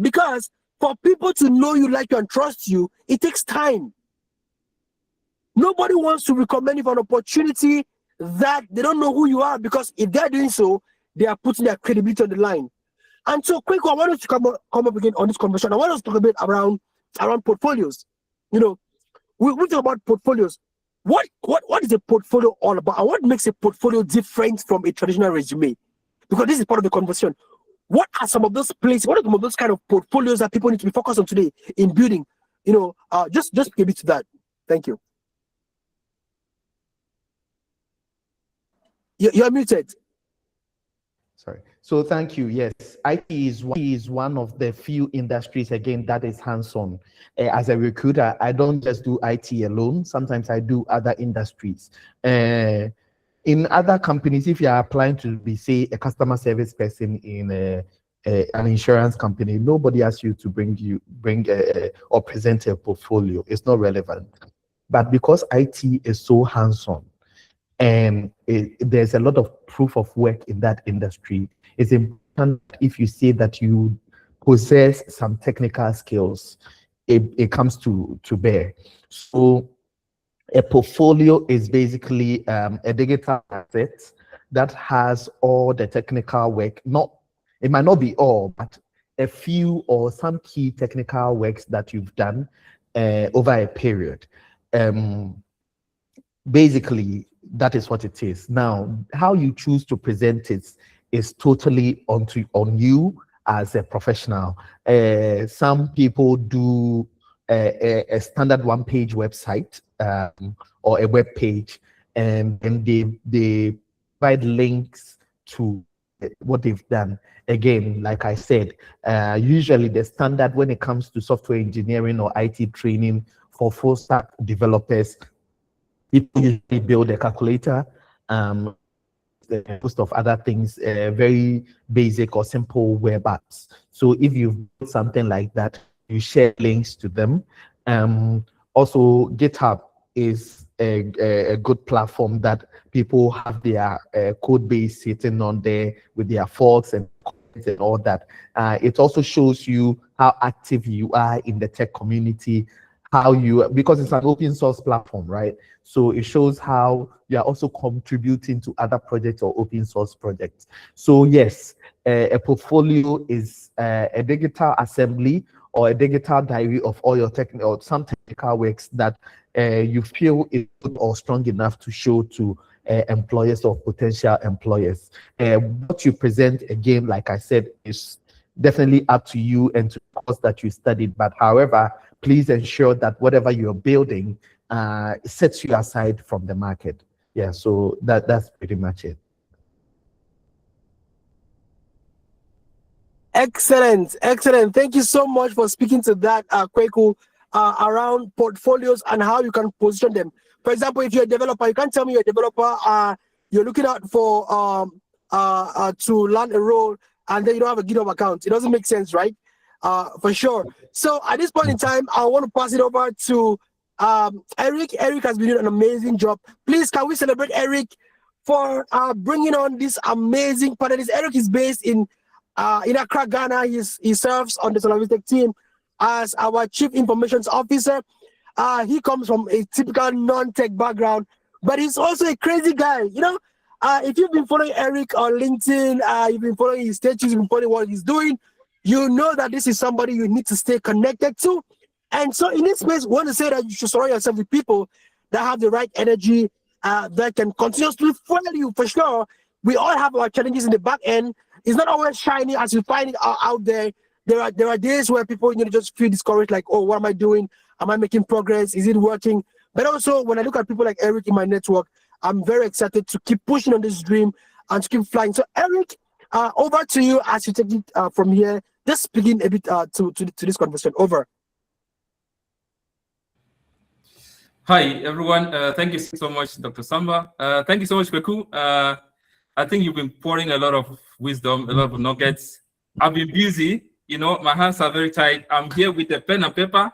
because for people to know you, like you, and trust you, it takes time. Nobody wants to recommend you for an opportunity that they don't know who you are, because if they're doing so, they are putting their credibility on the line. And so, Kwaku, I want us to come up again on this conversation. I want us to talk a bit around portfolios. You know, we talk about portfolios. What is a portfolio all about, and what makes a portfolio different from a traditional resume? Because this is part of the conversation. What are some of those places? What are some of those kind of portfolios that people need to be focused on today in building? You know, just a bit to that. Thank you. You're muted. Sorry. So thank you. Yes, IT is one of the few industries, again, that is hands-on. As a recruiter, I don't just do IT alone. Sometimes I do other industries. In other companies, if you are applying to be, say, a customer service person in an insurance company, nobody asks you to bring or present a portfolio. It's not relevant. But because IT is so hands-on, and there's a lot of proof of work in that industry, it's important if you say that you possess some technical skills, it comes to bear. So a portfolio is basically a digital asset that has all the technical work. It might not be all, but a few or some key technical works that you've done over a period. Basically, that is what it is. Now, how you choose to present it is totally on you as a professional. Some people do a standard one-page website or a web page, and then they provide links to what they've done. Again, like I said, usually the standard when it comes to software engineering or IT training for full stack developers, people usually build a calculator, a host of other things, very basic or simple web apps. So if you've built something like that, you share links to them. Also, GitHub is a good platform that people have their code base sitting on there with their forks and all that. It also shows you how active you are in the tech community, because it's an open source platform, right? So it shows how you are also contributing to other projects or open source projects. So yes, a portfolio is a digital assembly or a digital diary of all your technical or some technical works that you feel is good or strong enough to show to employers or potential employers. What you present, again, like I said, is definitely up to you and to the course that you studied. But however, please ensure that whatever you're building sets you aside from the market. Yeah, so that's pretty much it. Excellent. Thank you so much for speaking to that, Kwaku, around portfolios and how you can position them. For example, if you're a developer, you can't tell me you're a developer, you're looking out for to land a role and then you don't have a GitHub account. It doesn't make sense, right? For sure. So at this point in time, I want to pass it over to Eric. Eric has been doing an amazing job. Please, can we celebrate Eric for bringing on this amazing panelist? Eric is based in Accra, Ghana. He serves on the Solavistic team as our Chief Information Officer. He comes from a typical non-tech background, but he's also a crazy guy. You know, if you've been following Eric on LinkedIn, you've been following his status, you've been following what he's doing, you know that this is somebody you need to stay connected to. And so in this space, we want to say that you should surround yourself with people that have the right energy, that can continuously fuel you. For sure, we all have our challenges in the back end. It's not always shiny as you find it out there. There are days where people just feel discouraged, like, oh, what am I doing? Am I making progress? Is it working? But also, when I look at people like Eric in my network, I'm very excited to keep pushing on this dream and to keep flying. So Eric, over to you as you take it from here. Just begin a bit to this conversation. Over. Hi, everyone. Thank you so much, Dr. Samba. Thank you so much, Kwaku. I think you've been pouring a lot of wisdom, a lot of nuggets. I've been busy. My hands are very tight. I'm here with a pen and paper,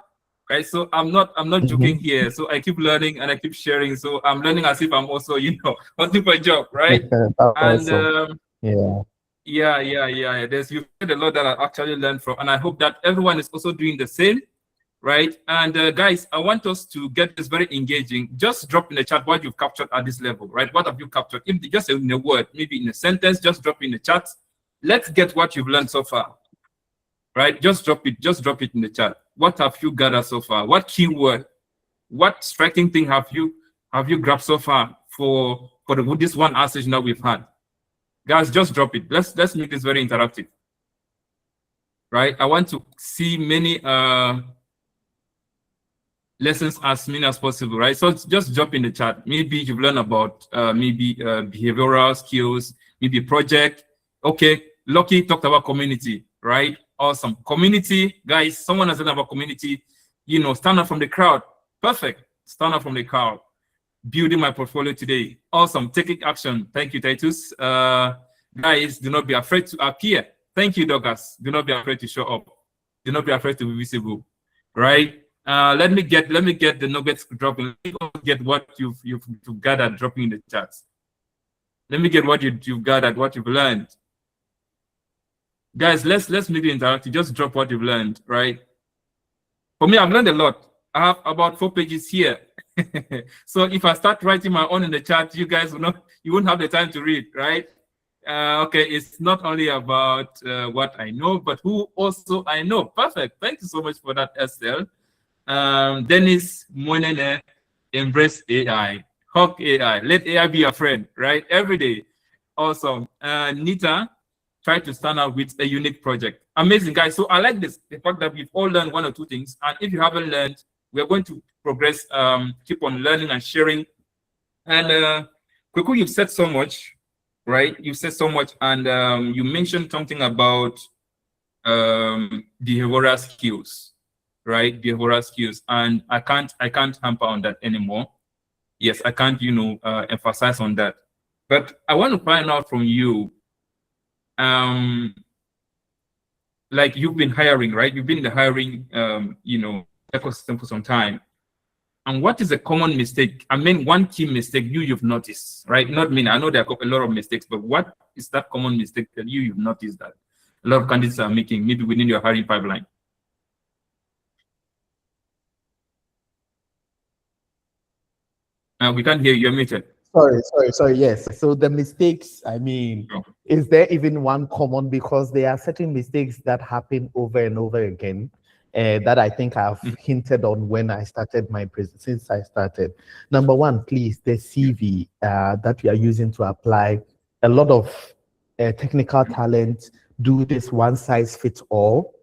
right? So I'm not joking here. So I keep learning and I keep sharing. So I'm learning as if I'm also, hunting for a job, right? And yeah. You've said a lot that I actually learned from, and I hope that everyone is also doing the same, right? And guys, I want us to get this very engaging. Just drop in the chat what you've captured at this level, right? What have you captured? If just in a word, maybe in a sentence, just drop in the chat. Let's get what you've learned so far, right? Just drop it in the chat. What have you gathered so far? What keyword, what striking thing have you grabbed so far for this one hour session that we've had? Guys, just drop it. Let's make this very interactive, right? I want to see many lessons, as many as possible, right? So just drop in the chat. Maybe you've learned about behavioral skills, maybe project. Okay, Lucky talked about community, right? Awesome. Community, guys, someone has said about community, stand out from the crowd. Perfect. Stand out from the crowd. Building my portfolio today. Awesome. Taking action. Thank you, Titus. Guys, do not be afraid to appear. Thank you, Douglas. Do not be afraid to show up. Do not be afraid to be visible. Right? Let me get the nuggets dropping. Let me get what you've gathered dropping in the chats. Let me get what you've gathered, what you've learned. Guys, let's make it interactive. Just drop what you've learned, right? For me, I've learned a lot. I have about 4 pages here. So if I start writing my own in the chat, you guys you won't have the time to read, right? Okay, it's not only about what I know, but who also I know. Perfect. Thank you so much for that, Estelle. Dennis Monene, embrace AI, hug AI, let AI be a friend, right? Every day. Awesome. Nita, try to stand out with a unique project. Amazing, guys. So I like this, the fact that we've all learned one or two things. And if you haven't learned, we're going to progress, keep on learning and sharing. And Kwaku, you've said so much, right? You said so much, and you mentioned something about behavioral skills, right? Behavioral skills, and I can't hamper on that anymore. Yes, I can't, emphasize on that. But I want to find out from you, like you've been hiring, right? You've been in the hiring, ecosystem for some time. And what is a common mistake? I mean, one key mistake you've noticed, right? Not me. I know there are a lot of mistakes, but what is that common mistake that you've noticed that a lot of candidates are making, maybe within your hiring pipeline? We can't hear you. You're muted. Sorry. Yes. So the mistakes, I mean, is there even one common? Because there are certain mistakes that happen over and over again. That I think I've hinted on when I started since I started. Number one, please, the CV that we are using to apply. A lot of technical talent do this one size fits all.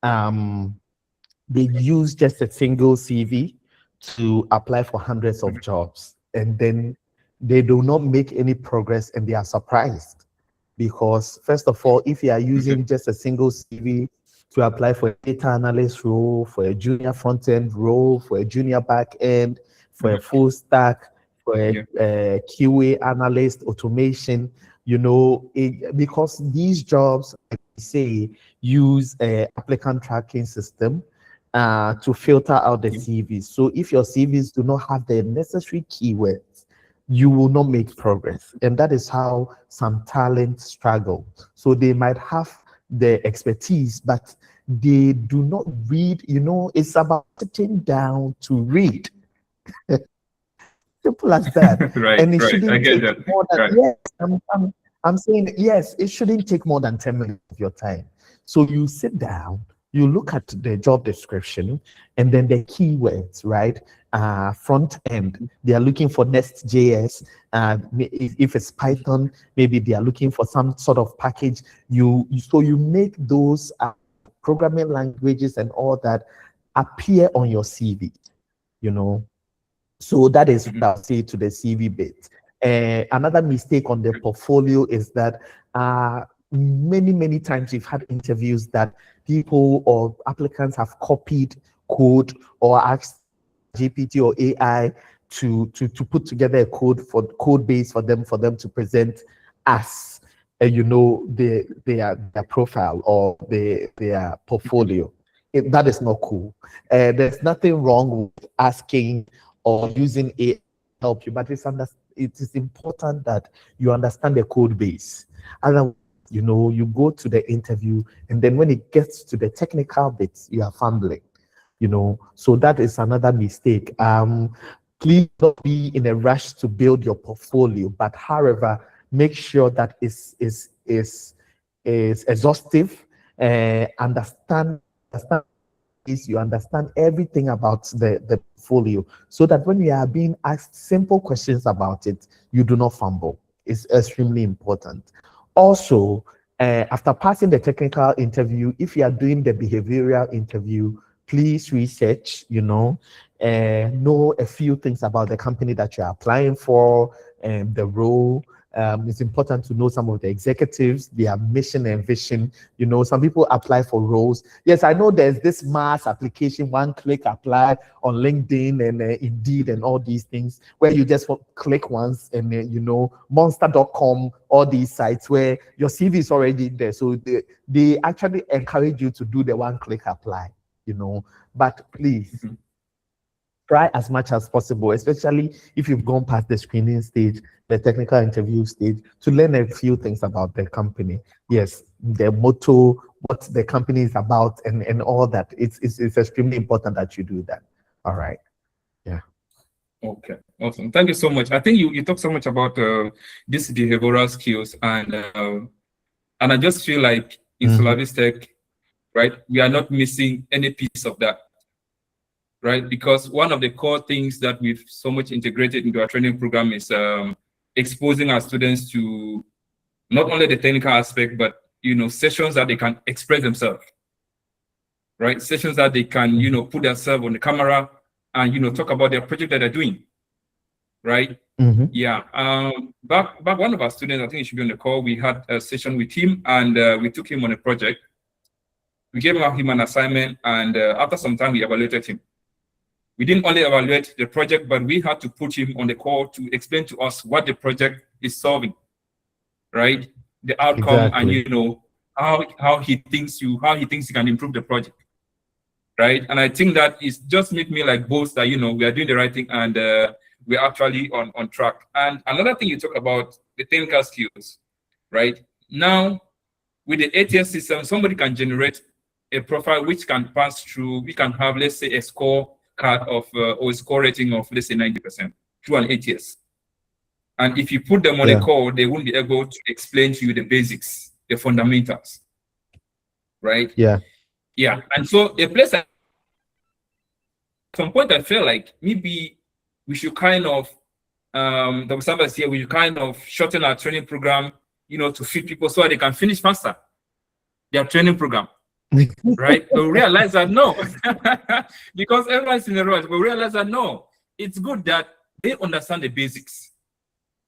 They use just a single CV to apply for hundreds of jobs, and then they do not make any progress, and they are surprised because, first of all, if you are using just a single CV to apply for a data analyst role, for a junior front-end role, for a junior back-end, for a full stack, for a QA analyst, automation, because these jobs, like I say, use an applicant tracking system to filter out the CVs. So if your CVs do not have the necessary keywords, you will not make progress. And that is how some talent struggle. So they might have the expertise, but they do not read. It's about sitting down to read. Simple as that. Right, and it right. shouldn't take more than, right. Yes, I'm saying, yes, it shouldn't take more than 10 minutes of your time. So you sit down, you look at the job description, and then the keywords, right? Front end, they are looking for Nest.js. If it's Python, maybe they are looking for some sort of package. So you make those programming languages and all that appear on your CV, So that is what I'll say to the CV bit. Another mistake on the portfolio is that many times we've had interviews that people or applicants have copied code or asked GPT or AI to put together a code base for them to present as their profile or their portfolio. That is not cool. There's nothing wrong with asking or using AI to help you, but it is important that you understand the code base. Otherwise, you go to the interview, and then when it gets to the technical bits, you are fumbling. So that is another mistake. Please don't be in a rush to build your portfolio, but however, make sure that is exhaustive. Understand you understand everything about the portfolio, so that when you are being asked simple questions about it, you do not fumble. It's extremely important. Also, after passing the technical interview, if you are doing the behavioral interview, please research, know a few things about the company that you're applying for and the role. It's important to know some of the executives, their mission and vision. Some people apply for roles. Yes, I know there's this mass application, one-click apply on LinkedIn and Indeed and all these things where you just click once and monster.com, all these sites where your CV is already there. So they actually encourage you to do the one-click apply, but please, try as much as possible, especially if you've gone past the screening stage, the technical interview stage, to learn a few things about the company. Yes, the motto, what the company is about, and all that. It's extremely important that you do that. All right. Yeah. Okay, awesome. Thank you so much. I think you talked so much about these behavioral skills, and I just feel like in Solaris Tech, right, we are not missing any piece of that, right? Because one of the core things that we've so much integrated into our training program is exposing our students to not only the technical aspect, but sessions that they can express themselves, right? Sessions that they can put themselves on the camera and talk about their project that they're doing, right? Yeah. Back one of our students, I think he should be on the call. We had a session with him, and we took him on a project. We gave him an assignment, and after some time, we evaluated him. We didn't only evaluate the project, but we had to put him on the call to explain to us what the project is solving, right? The outcome, and how he thinks he can improve the project, right? And I think that is just make me like boast that we are doing the right thing, and we're actually on track. And another thing you talk about, the technical skills, right? Now with the ATS system, somebody can generate a profile which can pass through. We can have, let's say, a score card of or a score rating of, let's say, 90% through an ATS. And if you put them on a call, they won't be able to explain to you the basics, the fundamentals, right? Yeah. And so a place at some point I feel like maybe we should kind of Dr. Sambas here, we should kind of shorten our training program, to fit people so they can finish faster their training program. Right? But we realize that no, because everyone's in a rush. We realize that no, it's good that they understand the basics.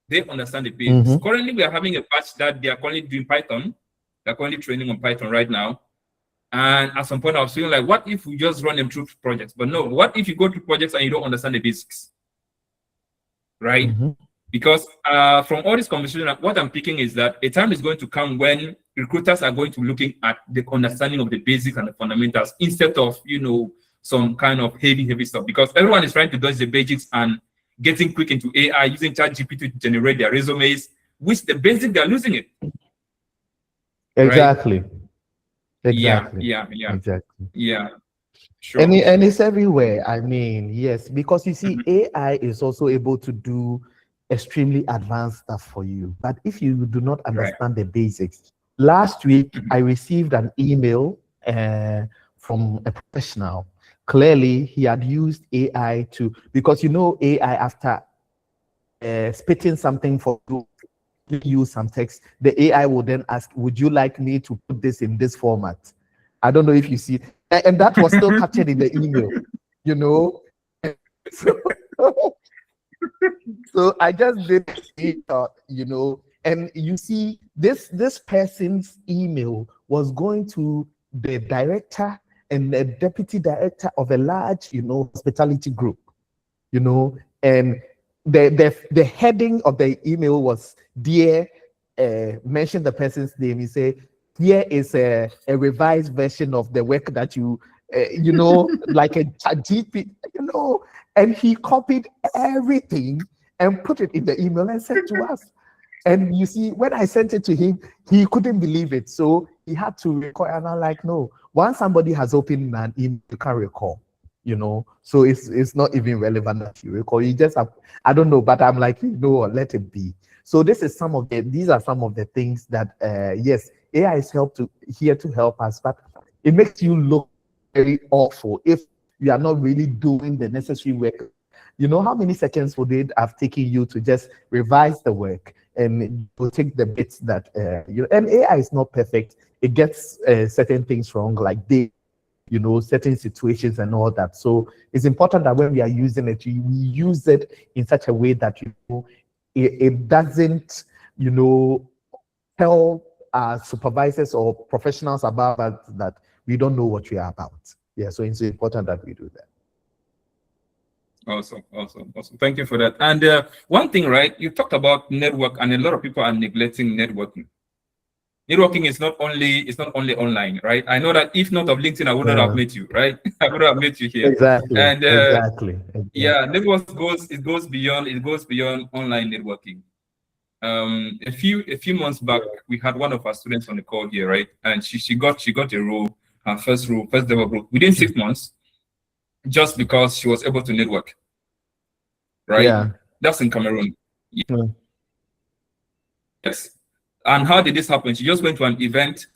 They understand the basics. Currently, we are having a batch that they are currently doing Python. They're currently training on Python right now. And at some point, I was feeling like, what if we just run them through projects? But no, what if you go through projects and you don't understand the basics? Right? Because from all this conversation, what I'm picking is that a time is going to come when recruiters are going to be looking at the understanding of the basics and the fundamentals instead of, some kind of heavy stuff. Because everyone is trying to dodge the basics and getting quick into AI, using ChatGPT to generate their resumes, which the basics, they're losing it. Exactly. Right? Exactly. Yeah. Exactly. Yeah. Sure. And it's everywhere. I mean, yes, because you see, AI is also able to do extremely advanced stuff for you. But if you do not understand the basics, last week I received an email from a professional. Clearly, he had used AI to, because AI after spitting something for you, use some text, the AI will then ask, would you like me to put this in this format? I don't know if you see, and that was still captured in the email, So I just did it, and you see, this person's email was going to the director and the deputy director of a large, hospitality group, and the heading of the email was, dear, mention the person's name. He said, here is a revised version of the work that you, like a GP, and he copied everything and put it in the email and sent to us. And you see, when I sent it to him, he couldn't believe it. So he had to record, and I'm like, no, once somebody has opened an email, you can't recall, so it's not even relevant that you recall. You just have, I don't know, but I'm like, let it be. So these are some of the things that, yes, AI is here to help us, but it makes you look very awful if you are not really doing the necessary work. How many seconds would it have taken you to just revise the work, and you take the bits that, and AI is not perfect. It gets certain things wrong, like certain situations and all that. So it's important that when we are using it, we use it in such a way that, it doesn't, tell our supervisors or professionals about that we don't know what we are about. Yeah, so it's important that we do that. Awesome. Thank you for that. And one thing, right? You talked about network, and a lot of people are neglecting networking. Networking is not only online, right? I know that if not of LinkedIn, I wouldn't have met you, right? I would have met you here. Exactly. And exactly. Yeah, network goes beyond online networking. A few months back, we had one of our students on the call here, right? And she got a role, her first level role within 6 months, just because she was able to network. right? Yeah. That's in Cameroon. Mm. Yes. And how did this happen? She just went to an event,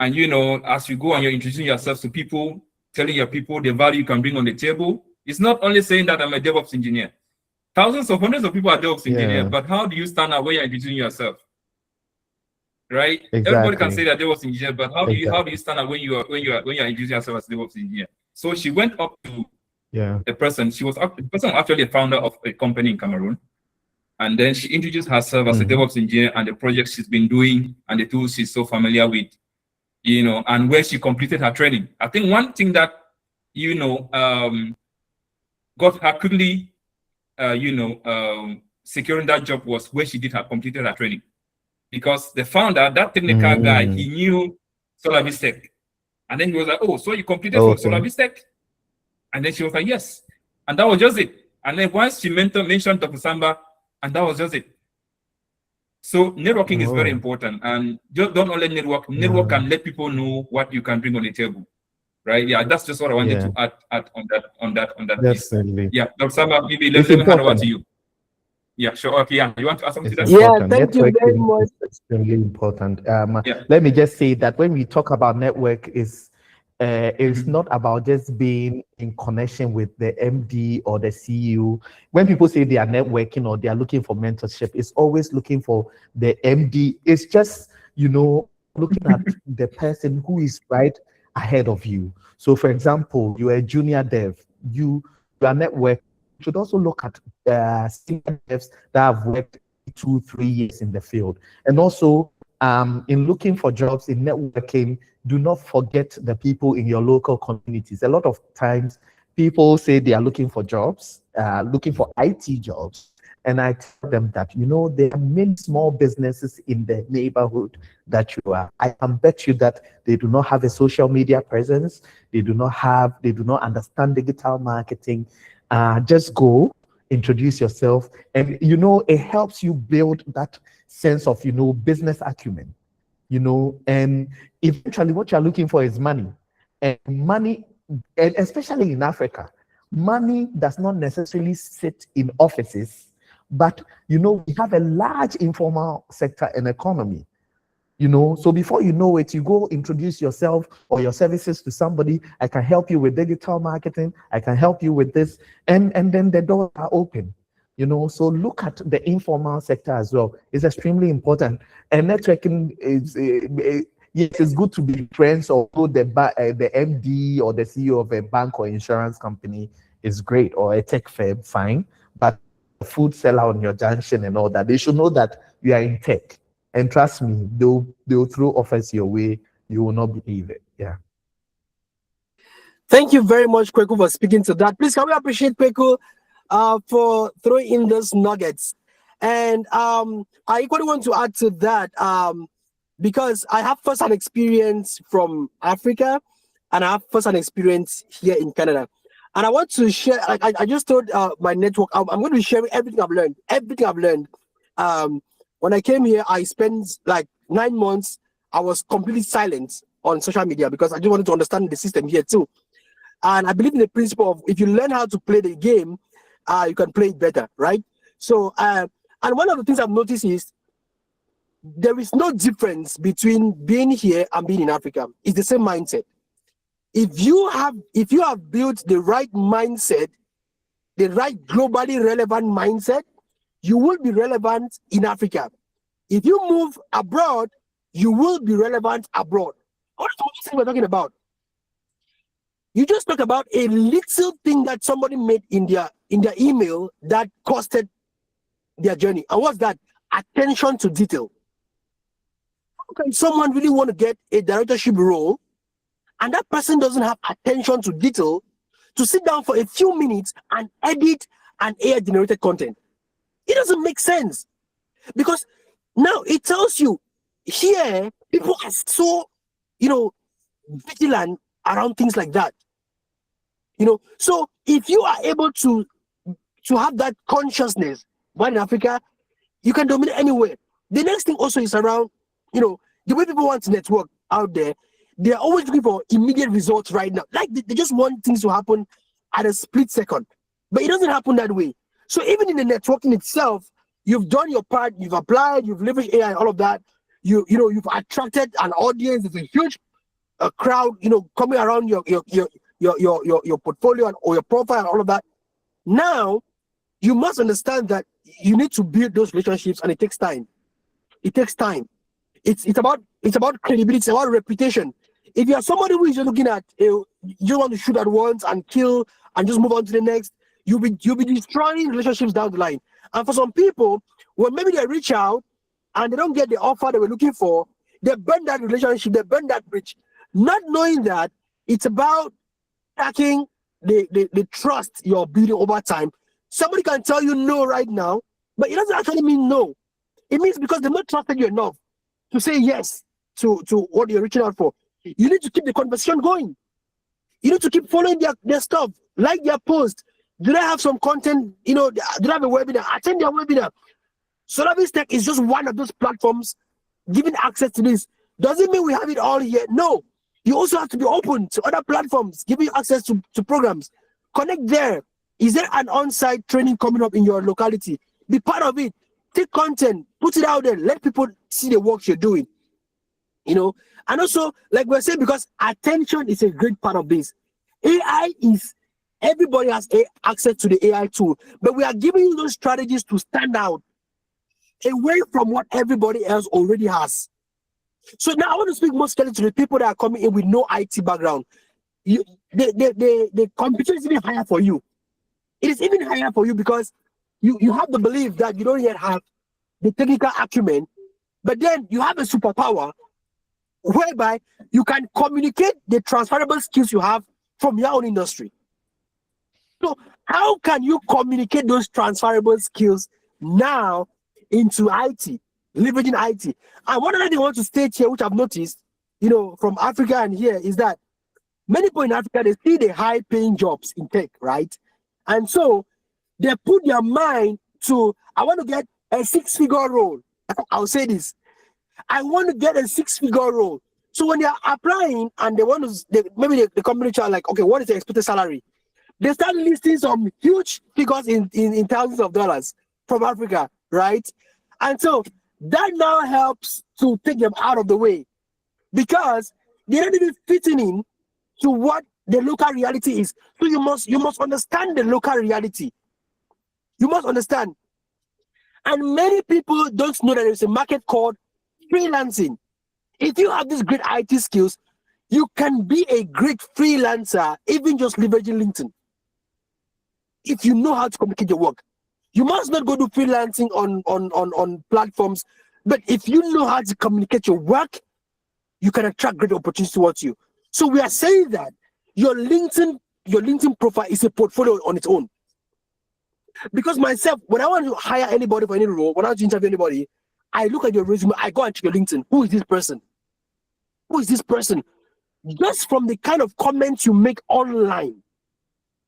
and as you go and you're introducing yourself to people, telling your people the value you can bring on the table. It's not only saying that I'm a DevOps engineer. Thousands of hundreds of people are DevOps engineers, but how do you stand out when you're introducing yourself? Right? Everybody can say Exactly. that DevOps engineer, but how do you stand out when you're introducing yourself as DevOps engineer? So she went up to a person. The person was actually a founder of a company in Cameroon. And then she introduced herself as a DevOps engineer and the projects she's been doing and the tools she's so familiar with, and where she completed her training. I think one thing that, got her quickly, securing that job was where she completed her training. Because the founder, that technical guy, he knew SolarVis. And then he was like, oh, so you completed from SolarVis? And then she was like, yes. And that was just it. And then once she mentioned Dr. Samba, and that was just it. So networking is very important. And just don't only network and let people know what you can bring on the table. Right? Yeah, that's just what I wanted to add on that Definitely. piece. Yeah, Dr. Samba, maybe let me hand over to you. Yeah, sure. Okay, yeah. You want to ask something to that? Yeah, thank you very much. Is extremely important. Let me just say that when we talk about network, it's not about just being in connection with the MD or the CEO. When people say they are networking or they are looking for mentorship, it's always looking for the MD. It's just, looking at the person who is right ahead of you. So, for example, you're a junior dev, you are network. You should also look at senior devs that have worked 2-3 years in the field. And also, in looking for jobs in networking, do not forget the people in your local communities. A lot of times, people say they are looking for jobs, looking for IT jobs. And I tell them that, there are many small businesses in the neighborhood that you are. I can bet you that they do not have a social media presence. They do not understand digital marketing. Just go, introduce yourself. And, it helps you build that sense of, business acumen, and eventually what you're looking for is money. And money, and especially in Africa, money does not necessarily sit in offices, but, we have a large informal sector and economy, so before you know it, you go introduce yourself or your services to somebody. I can help you with digital marketing. I can help you with this. And then the doors are open, so look at the informal sector as well. It's extremely important. And networking is, yes, it's good to be friends or the MD or the CEO of a bank or insurance company is great, or a tech firm, fine. But a food seller on your junction and all that, they should know that you are in tech. And trust me, they'll throw offers your way. You will not believe it. Yeah. Thank you very much, Kwaku, for speaking to that. Please, can we appreciate Kwaku for throwing in those nuggets? And I equally want to add to that because I have first-hand experience from Africa, and I have first-hand experience here in Canada. And I want to share. I just told my network I'm going to be sharing everything I've learned. Everything I've learned. When I came here, I spent like 9 months. I was completely silent on social media because I just wanted to understand the system here too. And I believe in the principle of if you learn how to play the game, you can play it better, right? So, and one of the things I've noticed is there is no difference between being here and being in Africa. It's the same mindset. If you have built the right mindset, the right globally relevant mindset, you will be relevant in Africa. If you move abroad, you will be relevant abroad. What is we're talking about? You just talk about a little thing that somebody made in their email that costed their journey. And what's that? Attention to detail. How can someone really want to get a directorship role and that person doesn't have attention to detail to sit down for a few minutes and edit an AI-generated content? It doesn't make sense. Because now it tells you here, people are so, vigilant around things like that. So if you are able to have that consciousness while in Africa, you can dominate anywhere. The next thing also is around, the way people want to network out there, they're always looking for immediate results right now. Like they just want things to happen at a split second. But it doesn't happen that way. So even in the networking itself, you've done your part, you've applied, you've leveraged AI, all of that. You've attracted an audience. There's a huge crowd, coming around your portfolio or your profile and all of that. Now, you must understand that you need to build those relationships, and it takes time. It takes time. It's about credibility, it's about reputation. If you are somebody who is just looking at, you want to shoot at once and kill and just move on to the next, you'll be destroying relationships down the line. And for some people, when maybe they reach out and they don't get the offer they were looking for, they burn that relationship, they burn that bridge, not knowing that it's about attacking the trust you're building over time. Somebody can tell you no right now, but it doesn't actually mean no. It means because they've not trusted you enough to say yes to what you're reaching out for. You need to keep the conversation going. You need to keep following their stuff, like their post. Do they have some content? Do they have a webinar? Attend their webinar. Solavis Tech is just one of those platforms giving access to this. Doesn't mean we have it all here. No. You also have to be open to other platforms, giving you access to programs. Connect there. Is there an on-site training coming up in your locality? Be part of it. Take content, put it out there, let people see the work you're doing. And also, like we're saying, because attention is a great part of this. Everybody has access to the AI tool, but we are giving you those strategies to stand out away from what everybody else already has. So now I want to speak mostly to the people that are coming in with no IT background. The competition is even higher for you. It is even higher for you because you have the belief that you don't yet have the technical acumen, but then you have a superpower whereby you can communicate the transferable skills you have from your own industry. So how can you communicate those transferable skills now into IT, leveraging IT? And one other thing I want to state here, which I've noticed, from Africa and here, is that many people in Africa, they see the high-paying jobs in tech, right? And so they put their mind to, I want to get a six-figure role. I'll say this. I want to get a six-figure role. So when they're applying and they want to, maybe the company are like, okay, what is the expected salary? They start listing some huge figures in thousands of dollars from Africa, right? And so that now helps to take them out of the way because they're not even fitting in to what the local reality is. So you must understand the local reality. You must understand. And many people don't know that there's a market called freelancing. If you have these great IT skills, you can be a great freelancer, even just leveraging LinkedIn. If you know how to communicate your work, you must not go do freelancing on platforms. But if you know how to communicate your work, you can attract great opportunities towards you. So we are saying that your LinkedIn profile is a portfolio on its own. Because myself, when I want to hire anybody for any role, when I want to interview anybody, I look at your resume, I go and check your LinkedIn. Who is this person? Who is this person? Just from the kind of comments you make online,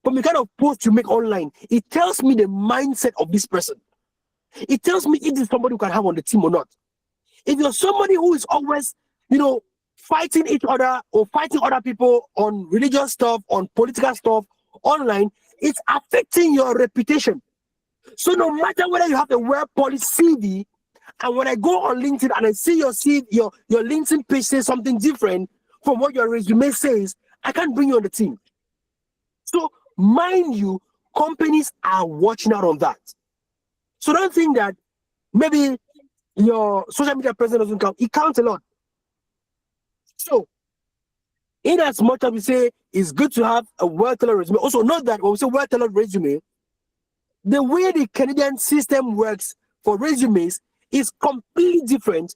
from the kind of posts you make online, it tells me the mindset of this person. It tells me if it's somebody who can have on the team or not. If you're somebody who is always, fighting each other or fighting other people on religious stuff, on political stuff online, it's affecting your reputation. So no matter whether you have a well-polished CV, and when I go on LinkedIn and I see your CV, your LinkedIn page says something different from what your resume says, I can't bring you on the team. So mind you, companies are watching out on that. So don't think that maybe your social media presence doesn't count. It counts a lot. So, in as much as we say it's good to have a well-tailored resume, also note that when we say well-tailored resume, the way the Canadian system works for resumes is completely different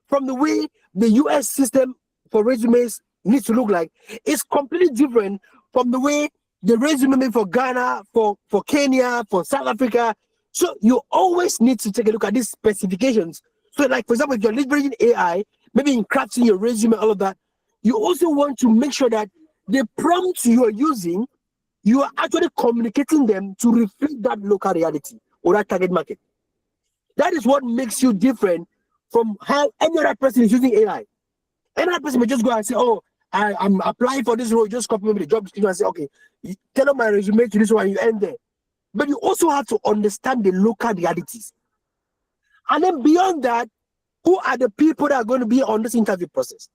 from the way the US system for resumes needs to look like. It's completely different from the way the resume for Ghana, for Kenya, for South Africa. So you always need to take a look at these specifications. So like, for example, if you're leveraging AI, maybe in crafting your resume, all of that, you also want to make sure that the prompts you are using, you are actually communicating them to reflect that local reality or that target market. That is what makes you different from how any other person is using AI. Any other person may just go and say, oh, I'm applying for this role, just copy me the job description and say, okay, tailor my resume to this one, you end there. but you also have to understand the local realities. And then beyond that, who are the people that are going to be on this interview process?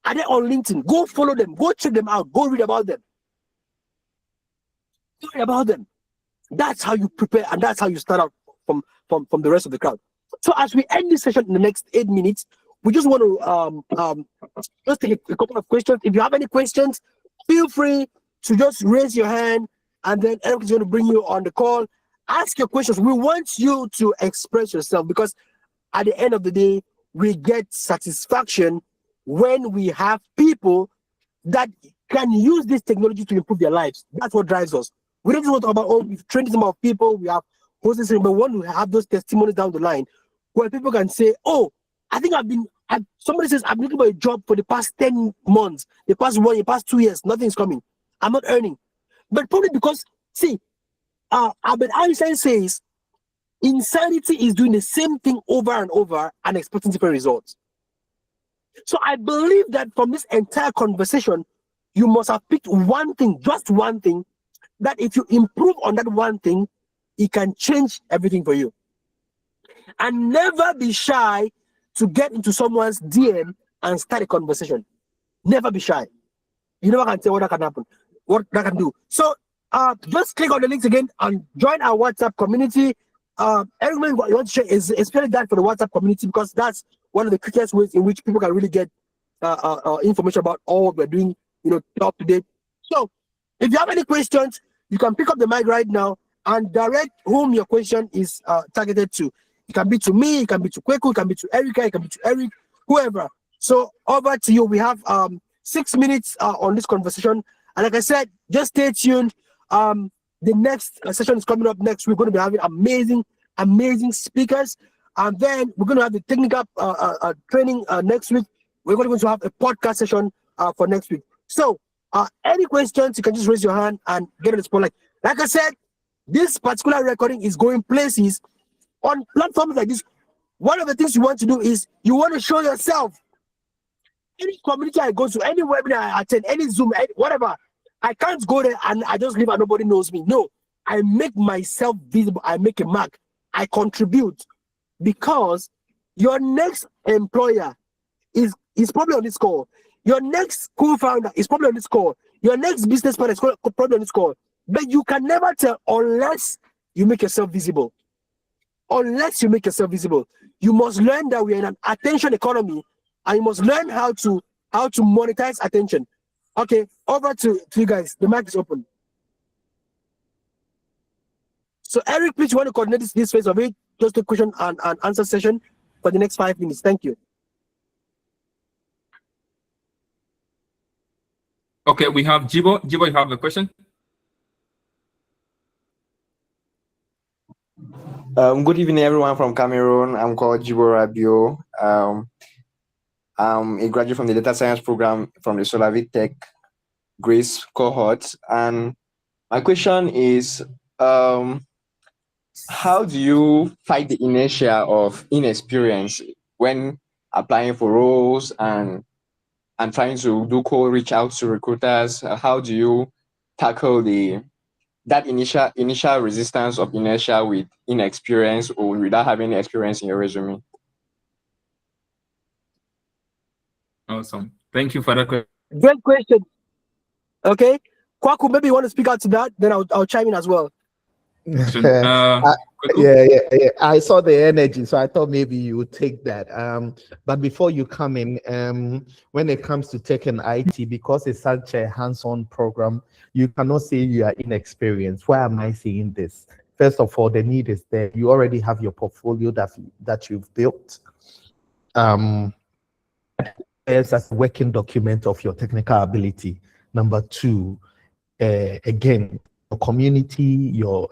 Are they on LinkedIn? Go follow them. Go check them out. Go read about them. Go read about them. That's how you prepare, and that's how you start out from the rest of the crowd. So as we end this session in the next 8 minutes, we just want to just take a couple of questions. If you have any questions, feel free to just raise your hand, and then Eric is going to bring you on the call. Ask your questions. We want you to express yourself, because at the end of the day, we get satisfaction when we have people that can use this technology to improve their lives. That's what drives us. We don't just want to talk about, oh, we've trained some of people, we have hosted, but we want to have those testimonies down the line where people can say, oh, I think somebody says, I've been looking for a job for the past 10 months, the past 1 year, the past 2 years, nothing's coming. I'm not earning. But probably because, see, Albert Einstein says, insanity is doing the same thing over and over and expecting different results. So I believe that from this entire conversation, you must have picked one thing, just one thing, that if you improve on that one thing, it can change everything for you. And never be shy to get into someone's DM and start a conversation. Never be shy. You never can tell what that can happen, what that can do. So just click on the links again and join our WhatsApp community. Everyone what you want to share is especially that for the WhatsApp community, because that's one of the quickest ways in which people can really get information about all what we're doing, up to date. So if you have any questions, you can pick up the mic right now and direct whom your question is targeted to. It can be to me, it can be to Kwaku, it can be to Erica, it can be to Eric, whoever. So over to you. We have 6 minutes on this conversation. And like I said, just stay tuned. The next session is coming up next week. We're going to be having amazing speakers. And then we're going to have the technical training next week. We're going to have a podcast session for next week. So any questions, you can just raise your hand and get on the spotlight. Like I said, this particular recording is going places on platforms like this. One of the things you want to do is you want to show yourself. Any community I go to, any webinar I attend, any Zoom, whatever, I can't go there and I just leave and nobody knows me. No, I make myself visible. I make a mark. I contribute, because your next employer is probably on this call. Your next co-founder is probably on this call. Your next business partner is probably on this call. But you can never tell unless you make yourself visible. Unless you make yourself visible. You must learn that we are in an attention economy, and you must learn how to monetize attention. Okay, over to you guys. The mic is open. So Eric, please, you want to coordinate this phase of it? Just a question and answer session for the next 5 minutes. Thank you. Okay, we have Jibo. Jibo, you have a question? Good evening, everyone from Cameroon. I'm called Jibo Rabio. I'm a graduate from the data science program from the Solavi Tech Grace cohort. And my question is, how do you fight the inertia of inexperience when applying for roles and trying to do cold reach out to recruiters? How do you tackle that initial resistance of inertia with inexperience or without having experience in your resume? Awesome. Thank you for that question. Great question. Okay. Kwaku, maybe you want to speak out to that, then I'll chime in as well. Yeah. I saw the energy, so I thought maybe you would take that. But before you come in, when it comes to tech and IT, because it's such a hands-on program, you cannot say you are inexperienced. Why am I saying this? First of all, the need is there. You already have your portfolio that you've built. As a working document of your technical ability. Number two, again, your community, your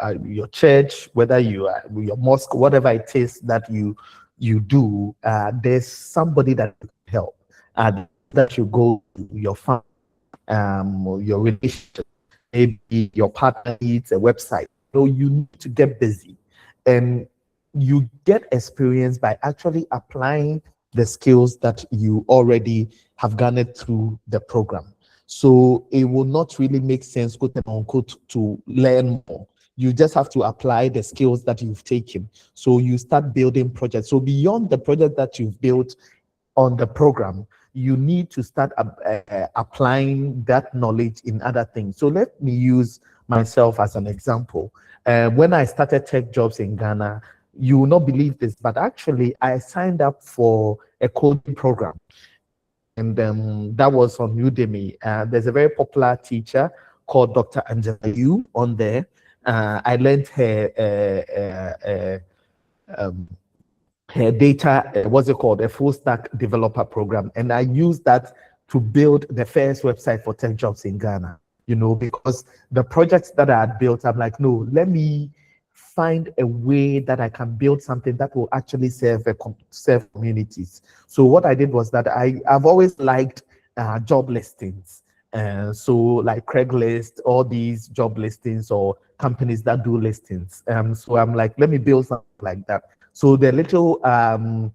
church, whether you are your mosque, whatever it is that you do, there's somebody that can help. That you go to your family, your relationship, maybe your partner needs a website. So you need to get busy, and you get experience by actually applying the skills that you already have garnered through the program. So it will not really make sense, quote unquote, to learn more. You just have to apply the skills that you've taken. So you start building projects. So beyond the project that you've built on the program, you need to start applying that knowledge in other things. So let me use myself as an example. When I started tech jobs in Ghana, you will not believe this, but actually I signed up for a coding program. And that was on Udemy. There's a very popular teacher called Dr. Angela Yu on there. I learned her data, what's it called, a full stack developer program. And I used that to build the first website for tech jobs in Ghana, you know, because the projects that I had built, I'm like, no, let me find a way that I can build something that will actually serve communities. So what I did was that I've always liked job listings. So like Craigslist, all these job listings or companies that do listings. So I'm like, let me build something like that. So the little HTML,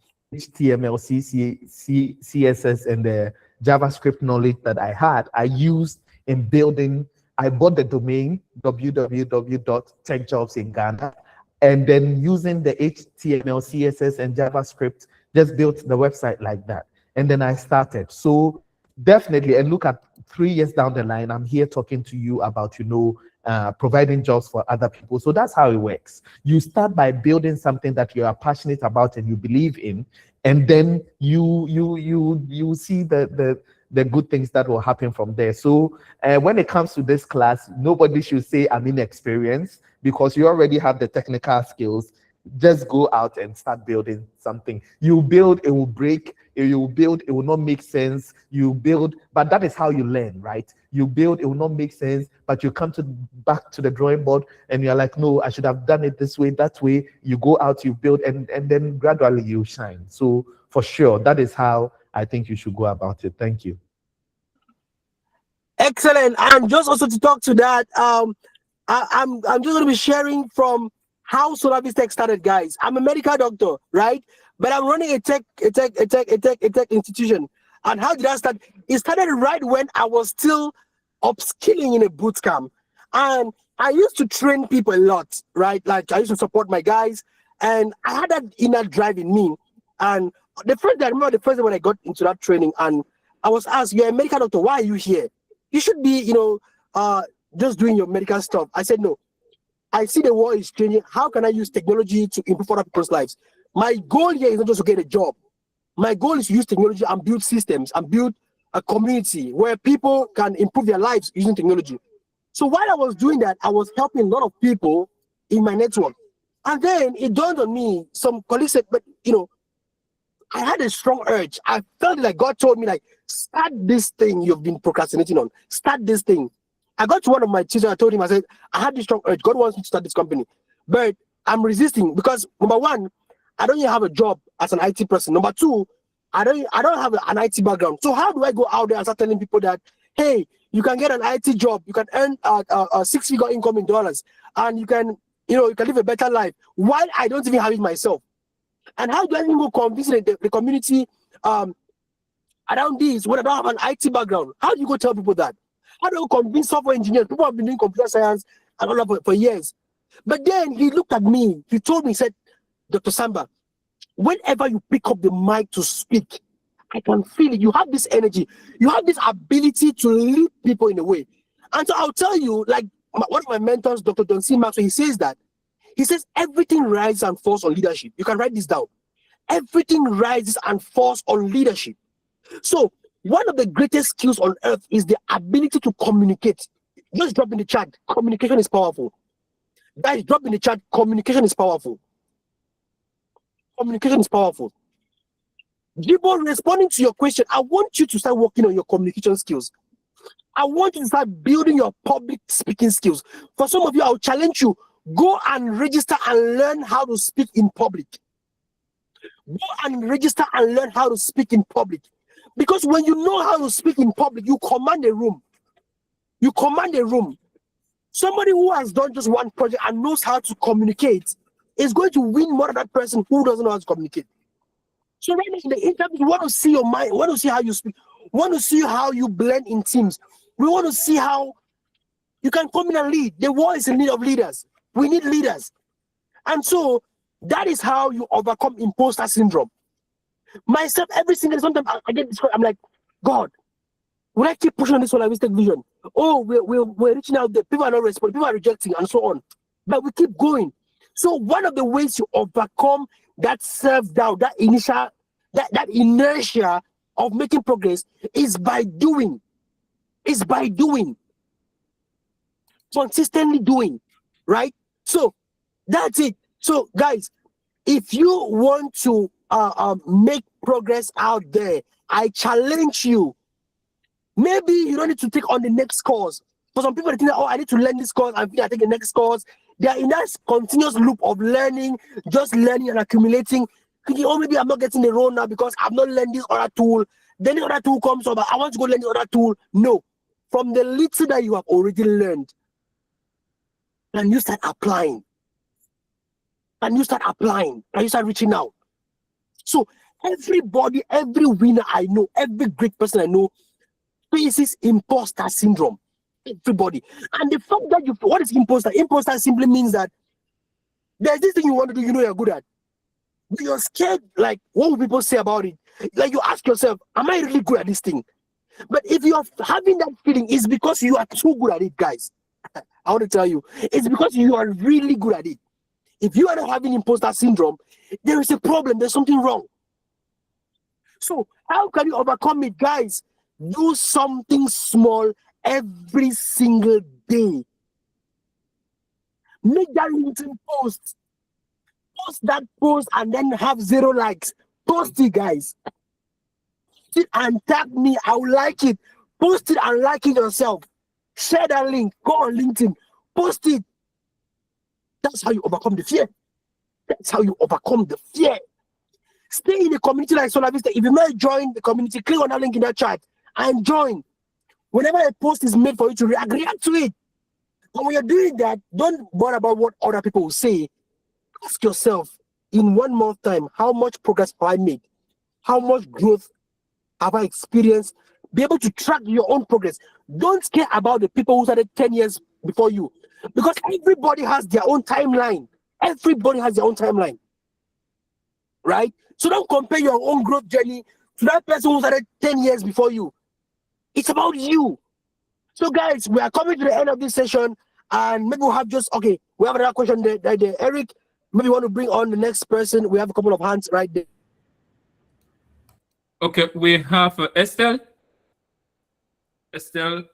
CSS, and the JavaScript knowledge that I had, I used in building. I bought the domain www.techjobs in Ghana, and then using the HTML, CSS, and JavaScript, just built the website like that. And then I started. So definitely, and look at 3 years down the line, I'm here talking to you about, you know, providing jobs for other people. So that's how it works. You start by building something that you are passionate about and you believe in, and then you see the good things that will happen from there. So when it comes to this class, nobody should say I'm inexperienced, because you already have the technical skills. Just go out and start building something. You build, it will break. You build, it will not make sense. You build, but that is how you learn, right? You build, it will not make sense, but you come back to the drawing board and you're like, no, I should have done it this way, that way. You go out, you build, and then gradually you shine. So for sure, that is how I think you should go about it. Thank you. Excellent. And just also to talk to that, I'm just going to be sharing from how Solavis Tech started, guys. I'm a medical doctor, right? But I'm running a tech institution. And how did I start? It started right when I was still upskilling in a boot camp. And I used to train people a lot, right? Like I used to support my guys, and I had that inner drive in me. And I remember the first day when I got into that training, and I was asked, "You're a medical doctor. Why are you here? You should be, just doing your medical stuff." I said, "No. I see the world is changing. How can I use technology to improve other people's lives? My goal here is not just to get a job. My goal is to use technology and build systems and build a community where people can improve their lives using technology." So while I was doing that, I was helping a lot of people in my network. And then it dawned on me, some colleagues said, "But, I had a strong urge. I felt like God told me, like, start this thing you've been procrastinating on. Start this thing." I got to one of my teachers, I told him, I said, "I had this strong urge. God wants me to start this company. But I'm resisting because, number one, I don't even have a job as an IT person. Number two, I don't have an IT background. So how do I go out there and start telling people that, hey, you can get an IT job, you can earn a 6-figure income in dollars, and you can live a better life while I don't even have it myself? And how do I even go convince the community around this when I don't have an IT background? How do you go tell people that? How do you convince software engineers? People have been doing computer science and all that for years." But then he looked at me, he told me, he said, "Dr. Samba, whenever you pick up the mic to speak, I can feel it. You have this energy. You have this ability to lead people in a way." And so I'll tell you, like one of my mentors, Dr. Don C. Maxwell, he says that. He says, everything rises and falls on leadership. You can write this down. Everything rises and falls on leadership. So one of the greatest skills on earth is the ability to communicate. Just drop in the chat. Communication is powerful. Guys, drop in the chat. Communication is powerful. Communication is powerful. Jibo, responding to your question, I want you to start working on your communication skills. I want you to start building your public speaking skills. For some of you, I'll challenge you. Go and register and learn how to speak in public. Go and register and learn how to speak in public. Because when you know how to speak in public, you command a room. You command a room. Somebody who has done just one project and knows how to communicate is going to win more than that person who doesn't know how to communicate. So right now in the interview, we want to see your mind, we want to see how you speak, we want to see how you blend in teams. We want to see how you can come in and lead. The world is in need of leaders. We need leaders. And so that is how you overcome imposter syndrome. Myself, every single sometimes I get discouraged. I'm like, God, will I keep pushing on this holistic vision? Oh, we're reaching out there. People are not responding. People are rejecting and so on. But we keep going. So one of the ways you overcome that self-doubt, that initial, that inertia of making progress is by doing. Is by doing. Consistently doing. Right? So that's it. So guys, if you want to make progress out there, I challenge you. Maybe you don't need to take on the next course. For some people, they think, oh, I need to learn this course. I take the next course. They are in that continuous loop of learning, just learning and accumulating. Thinking, oh, maybe I'm not getting the role now because I've not learned this other tool. Then the other tool comes up, I want to go learn the other tool. No. From the little that you have already learned, and you start applying. And you start applying. And you start reaching out. So everybody, every winner I know, every great person I know, faces imposter syndrome. Everybody. And the fact that what is imposter? Imposter simply means that there's this thing you want to do, you know you're good at. But you're scared, like, what will people say about it? Like, you ask yourself, am I really good at this thing? But if you are having that feeling, it's because you are too good at it, guys. I want to tell you, it's because you are really good at it. If you are not having imposter syndrome, there is a problem, there's something wrong. So how can you overcome it, guys? Do something small every single day. Make that LinkedIn post. Post that post and then have 0 likes. Post it, guys. Post it and tag me. I will like it. Post it and like it yourself. Share that link. Go on LinkedIn. Post it. That's how you overcome the fear. That's how you overcome the fear. Stay in a community like Solar Vista. If you may join the community, click on that link in that chat and join. Whenever a post is made for you to react to it. And when you're doing that, don't worry about what other people will say. Ask yourself, in 1 month time, how much progress have I made? How much growth have I experienced? Be able to track your own progress. Don't care about the people who started 10 years before you. Because everybody has their own timeline. Everybody has their own timeline. Right? So don't compare your own growth journey to that person who started 10 years before you. It's about you. So guys, we are coming to the end of this session, and maybe we'll have we have another question there. Eric, maybe you want to bring on the next person. We have a couple of hands right there. Okay, we have Estelle. Estelle.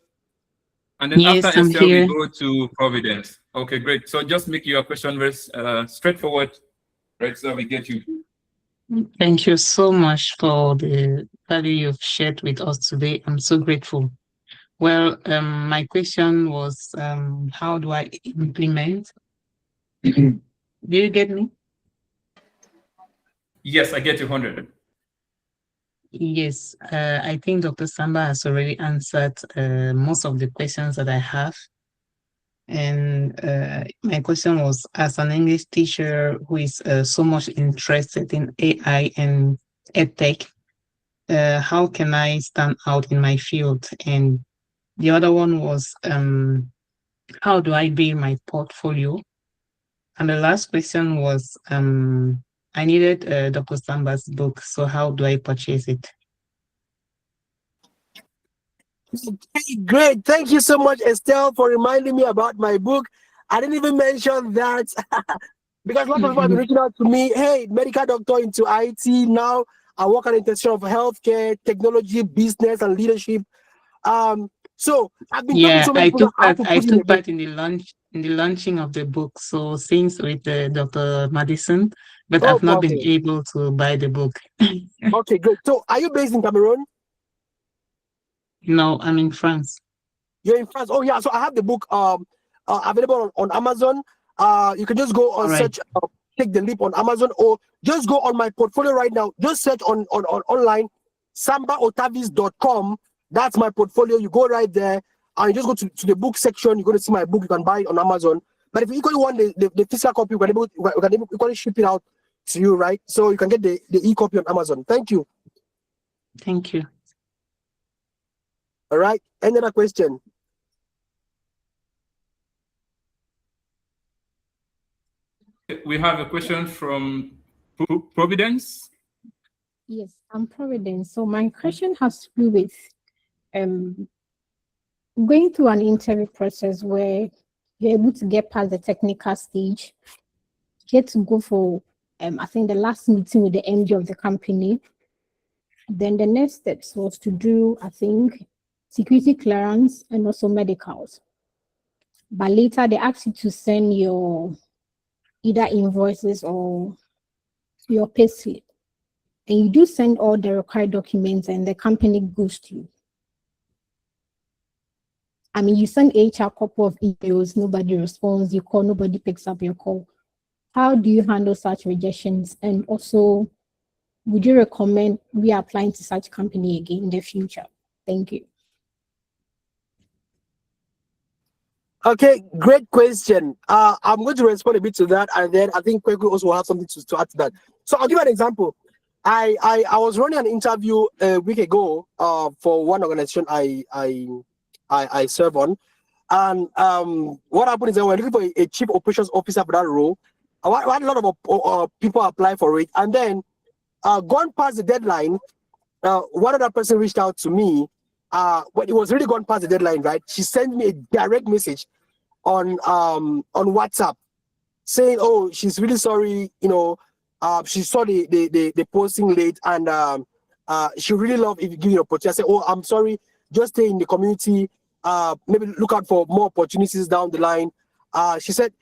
And then Yes, after I'm Estelle, here. we go to Providence. Okay, great. So just make your question very straightforward, right? So we get you. Thank you so much for the value you've shared with us today. I'm so grateful. Well, my question was, how do I implement? Do you get me? Yes, I get you 100. Yes, I think Dr. Samba has already answered most of the questions that I have. And my question was, as an English teacher who is so much interested in AI and EdTech, how can I stand out in my field? And the other one was, how do I build my portfolio? And the last question was, I needed Dr. Samba's book, so how do I purchase it? Okay, great. Thank you so much, Estelle, for reminding me about my book. I didn't even mention that because lots of people have been reaching out to me. Hey, medical doctor into IT. Now I work at the intersection of healthcare, technology, business, and leadership. So I've been talking to so many people. I took part in the launching of the book. So since with Dr. Madison, but I've not been able to buy the book. Okay, good. So are you based in Cameroon? No, I'm in France. You're in France. Oh yeah. So I have the book available on Amazon. You can just go on search, take the leap on Amazon, or just go on my portfolio right now. Just search on online, sambaotavis.com. That's my portfolio. You go right there and you just go to the book section. You're going to see my book. You can buy it on Amazon. But if you equally want the physical copy, we can equally ship it out to you, right? So you can get the e-copy on Amazon. Thank you. Thank you. All right. Any other question? We have a question from Providence. Yes, I'm Providence. So my question has to do with going through an interview process where you're able to get past the technical stage, get to go for I think the last meeting with the MD of the company. Then the next steps was to do, I think, security clearance and also medicals. But later they asked you to send your either invoices or your payslip. And you do send all the required documents and the company ghosts you. I mean, you send HR a couple of emails, nobody responds, you call, nobody picks up your call. How do you handle such rejections? And also, would you recommend reapplying to such company again in the future? Thank you. Okay, great question. I'm going to respond a bit to that, and then I think Kwaku also will have something to add to that. So I'll give you an example. I was running an interview a week ago for one organization I serve on, and what happened is that we're looking for a chief operations officer for that role. I had a lot of people apply for it, and then gone past the deadline, one other person reached out to me. When it was really gone past the deadline, right? She sent me a direct message on WhatsApp saying, "Oh, she's really sorry. You know, she saw the posting late, and she really love if you give you an opportunity." I said, "Oh, I'm sorry. Just stay in the community. Maybe look out for more opportunities down the line." She said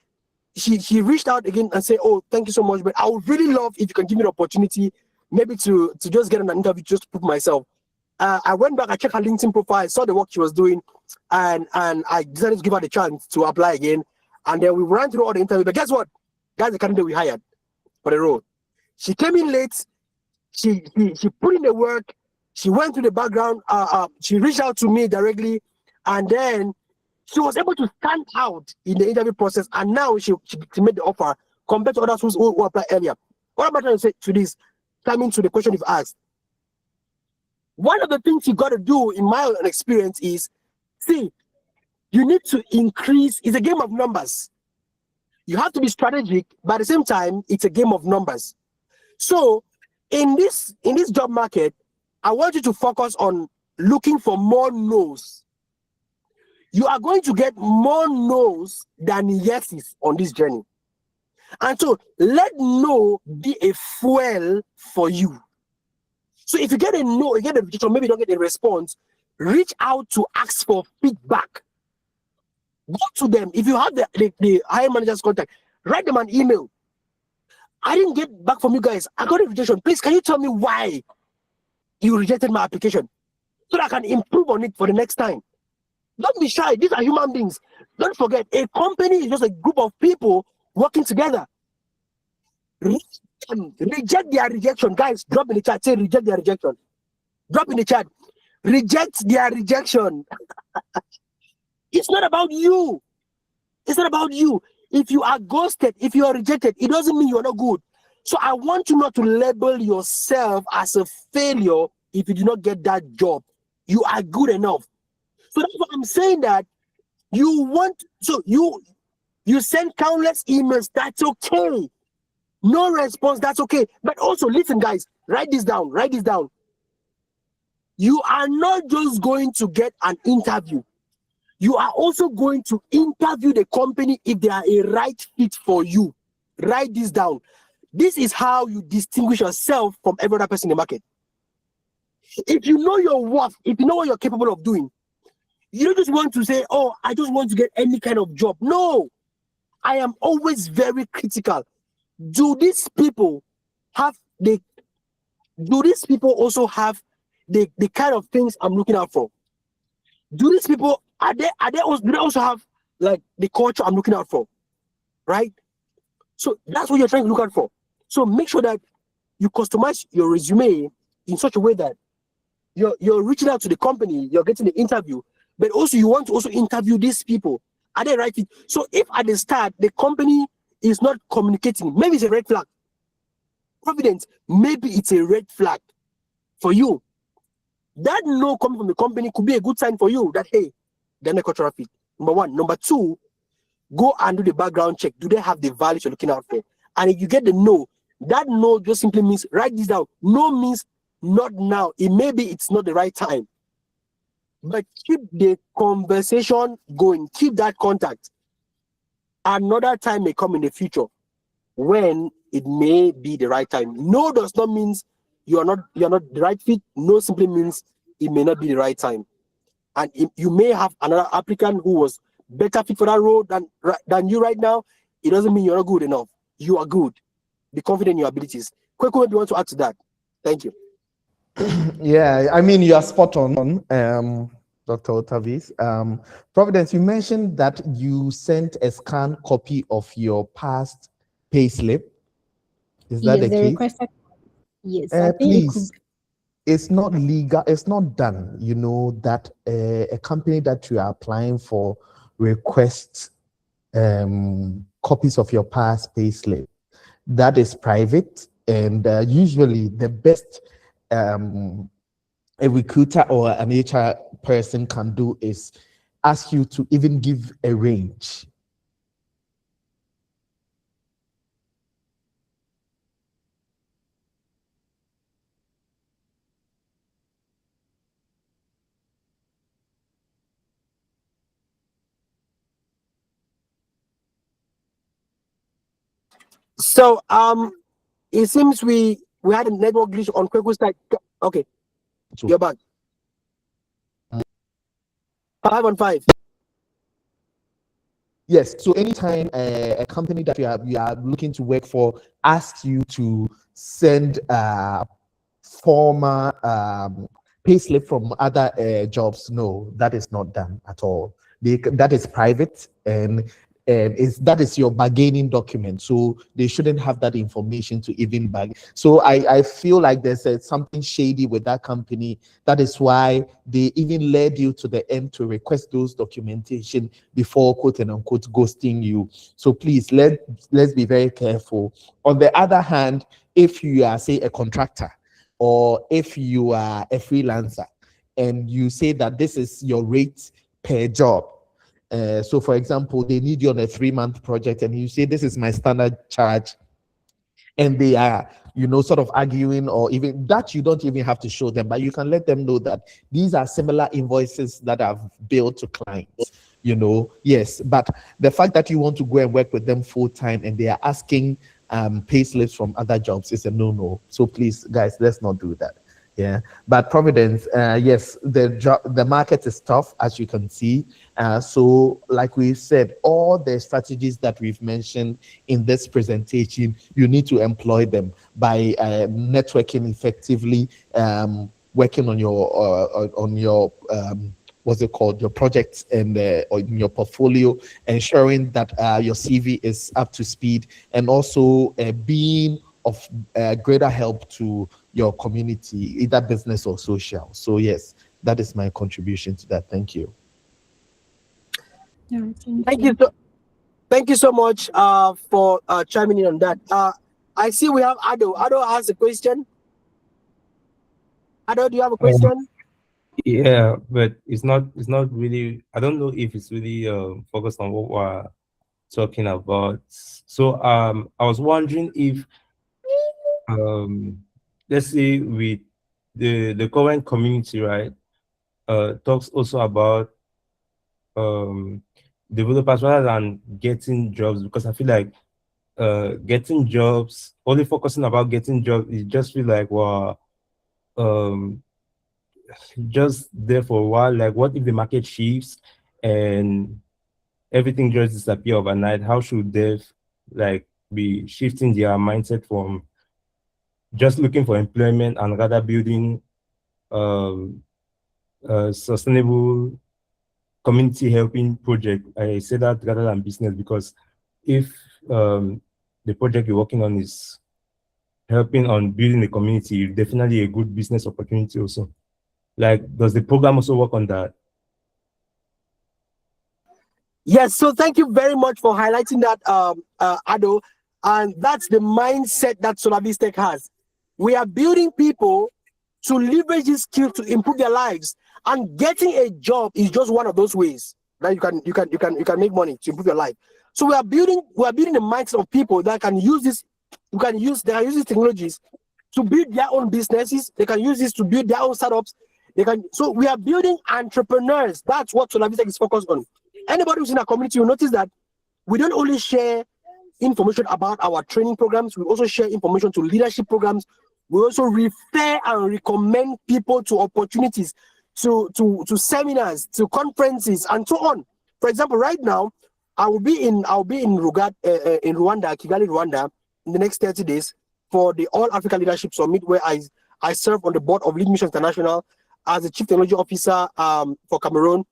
she reached out again and said, "Oh, thank you so much, but I would really love if you can give me the opportunity, maybe to just get an interview, just to prove myself." I went back, I checked her LinkedIn profile, I saw the work she was doing, and I decided to give her the chance to apply again. And then we ran through all the interviews. But guess what? That's the candidate we hired for the role. She came in late. She put in the work. She went through the background. She reached out to me directly, and then she was able to stand out in the interview process. And now she made the offer compared to others who applied earlier. What am I trying to say to this? Coming to the question you've asked. One of the things you got to do, in my own experience, is, see, you need to increase. It's a game of numbers. You have to be strategic, but at the same time, it's a game of numbers. So, in this job market, I want you to focus on looking for more no's. You are going to get more no's than yeses on this journey. And so, let no be a fuel for you. So if you get a no, you get a rejection, maybe you don't get a response, reach out to ask for feedback. Go to them. If you have the hiring manager's contact, write them an email. I didn't get back from you guys. I got a rejection. Please, can you tell me why you rejected my application so that I can improve on it for the next time? Don't be shy. These are human beings. Don't forget, a company is just a group of people working together. Reject their rejection. Guys, drop in the chat. Say reject their rejection. Drop in the chat. Reject their rejection. It's not about you. It's not about you. If you are ghosted, if you are rejected, it doesn't mean you're not good. So I want you not to label yourself as a failure if you do not get that job. You are good enough. So that's why I'm saying that you send countless emails. That's okay. No response, that's okay. But also, listen, guys, write this down. Write this down. You are not just going to get an interview. You are also going to interview the company if they are a right fit for you. Write this down. This is how you distinguish yourself from every other person in the market. If you know your worth, if you know what you're capable of doing, you don't just want to say, "Oh, I just want to get any kind of job." No, I am always very critical. Do these people also have the kind of things I'm looking out for? Do these people do they also have like the culture I'm looking out for? Right? So that's what you're trying to look out for. So make sure that you customize your resume in such a way that you're reaching out to the company, you're getting the interview, but also you want to also interview these people. Are they right fit? So if at the start the company is not communicating, maybe it's a red flag. Providence, maybe it's a red flag for you. That no coming from the company could be a good sign for you that, hey, they're not cultural fit. Number one. Number two, go and do the background check. Do they have the values you're looking out for? And if you get the no, that no just simply means write this down. No means not now. It maybe it's not the right time. But keep the conversation going. Keep that contact. Another time may come in the future when it may be the right time. No does not mean you're not the right fit. No simply means it may not be the right time. And you may have another applicant who was better fit for that role than you right now. It doesn't mean you're not good enough. You are good. Be confident in your abilities. Kwaku, maybe you want to add to that. Thank you. Yeah, I mean, you are spot on, Dr. Otavis. Providence, you mentioned that you sent a scanned copy of your past payslip. Is that the case? Requested, yes, I think please, it's not legal, it's not done, you know, that a company that you are applying for requests copies of your past payslip. That is private, and usually the best a recruiter or an HR person can do is ask you to even give a range. So it seems we had a network glitch on Kwaku's side. Okay, so, you're back. 5 on 5. Yes. So anytime a company that you are looking to work for asks you to send former payslip from other jobs, no, that is not done at all. That is private, and that is your bargaining document, so they shouldn't have that information to even bag. So I feel like there's something shady with that company. That is why they even led you to the end to request those documentation before quote and unquote ghosting you. So please let's be very careful. On the other hand, if you are, say, a contractor, or if you are a freelancer and you say that this is your rate per job, so for example, they need you on a 3-month project and you say this is my standard charge, and they are, you know, sort of arguing, or even that, you don't even have to show them, but you can let them know that these are similar invoices that I've billed to clients, you know. Yes, but the fact that you want to go and work with them full time and they are asking pay slips from other jobs is a no-no. So please, guys, let's not do that. Yeah, but Providence, yes, the market is tough, as you can see. So like we said, all the strategies that we've mentioned in this presentation, you need to employ them by networking effectively, working on your what's it called, your projects and or in your portfolio, ensuring that your CV is up to speed, and also being of greater help to your community, either business or social. So yes, that is my contribution to that. Thank you. Yeah, Thank you so much for chiming in on that. I see we have Ado. Ado has a question. Ado, do you have a question? Yeah, but it's not really, I don't know if it's really focused on what we're talking about. So I was wondering if let's say with the current community, right, talks also about developers rather than getting jobs, because I feel like getting jobs, only focusing about getting jobs, it just feel like, well, just there for a while. Like, what if the market shifts and everything just disappear overnight? How should they like be shifting their mindset from just looking for employment and rather building sustainable community helping project? I say that rather than business, because if the project you're working on is helping on building a community, definitely a good business opportunity also. Like, does the program also work on that? Yes, so thank you very much for highlighting that, Ado. And that's the mindset that Solavis Tech has. We are building people to leverage this skill to improve their lives. And getting a job is just one of those ways. that you can make money to improve your life. So we are building the mindset of people that can use this. They can use these technologies to build their own businesses. They can use this to build their own startups. So we are building entrepreneurs. That's what SolarVista is focused on. Anybody who's in our community will notice that we don't only share information about our training programs, we also share information to leadership programs. We also refer and recommend people to opportunities, to seminars, to conferences, and so on. For example, right now, I'll be in Rwanda, Kigali, Rwanda, in the next 30 days for the All Africa Leadership Summit, where I serve on the board of Lead Mission International as the Chief Technology Officer for Cameroon.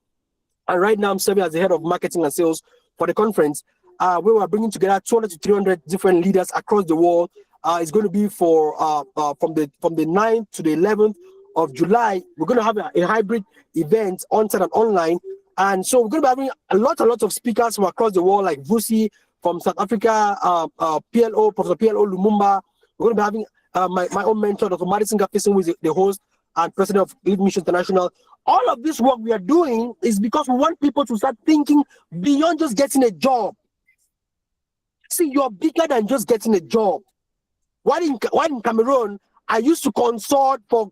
And right now I'm serving as the head of marketing and sales for the conference, where we're bringing together 200 to 300 different leaders across the world. It's going to be for from the 9th to the 11th of July. We're going to have a hybrid event on-site and online. And so we're going to be having a lot of speakers from across the world, like Vusi from South Africa, PLO, Professor PLO Lumumba. We're going to be having my own mentor, Dr. Madison Gafison, who is the host and president of Lead Mission International. All of this work we are doing is because we want people to start thinking beyond just getting a job. See, you're bigger than just getting a job. While in Cameroon, I used to consult for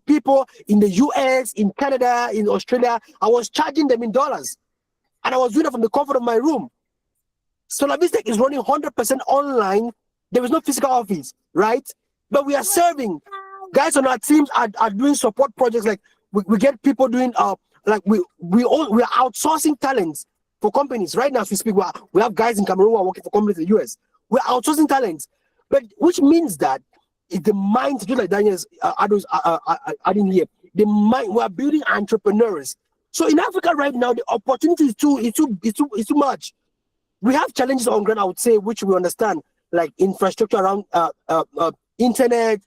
people in the US, in Canada, in Australia. I was charging them in dollars. And I was doing it from the comfort of my room. SolarVista is running 100% online. There is no physical office, right? But we are serving. Guys on our teams are doing support projects. Like we get people doing like we are outsourcing talents for companies. Right now as we speak, we have guys in Cameroon who are working for companies in the US. We're outsourcing talents. But which means that it's the mind, just like Daniel's adding here, the mind, we are building entrepreneurs. So in Africa right now, the opportunity is too much. We have challenges on ground, I would say, which we understand, like infrastructure around internet,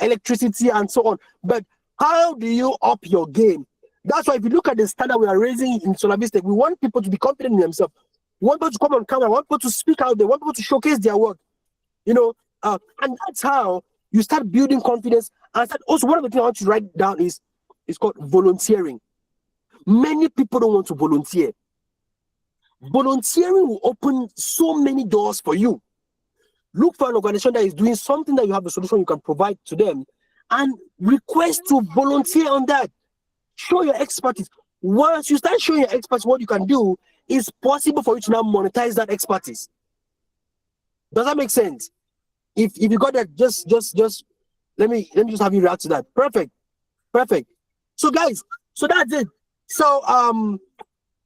electricity, and so on. But how do you up your game? That's why if you look at the standard we are raising in SolarVista, we want people to be confident in themselves. We want people to come on camera, we want people to speak out there, we want people to showcase their work. You know, and that's how you start building confidence. And also, one of the things I want to write down is called volunteering. Many people don't want to volunteer. Volunteering will open so many doors for you. Look for an organization that is doing something that you have a solution you can provide to them, and request to volunteer on that. Show your expertise. Once you start showing your expertise what you can do, it's possible for you to now monetize that expertise. Does that make sense? If you got that, just let me just have you react to that. Perfect. So guys, so that's it. So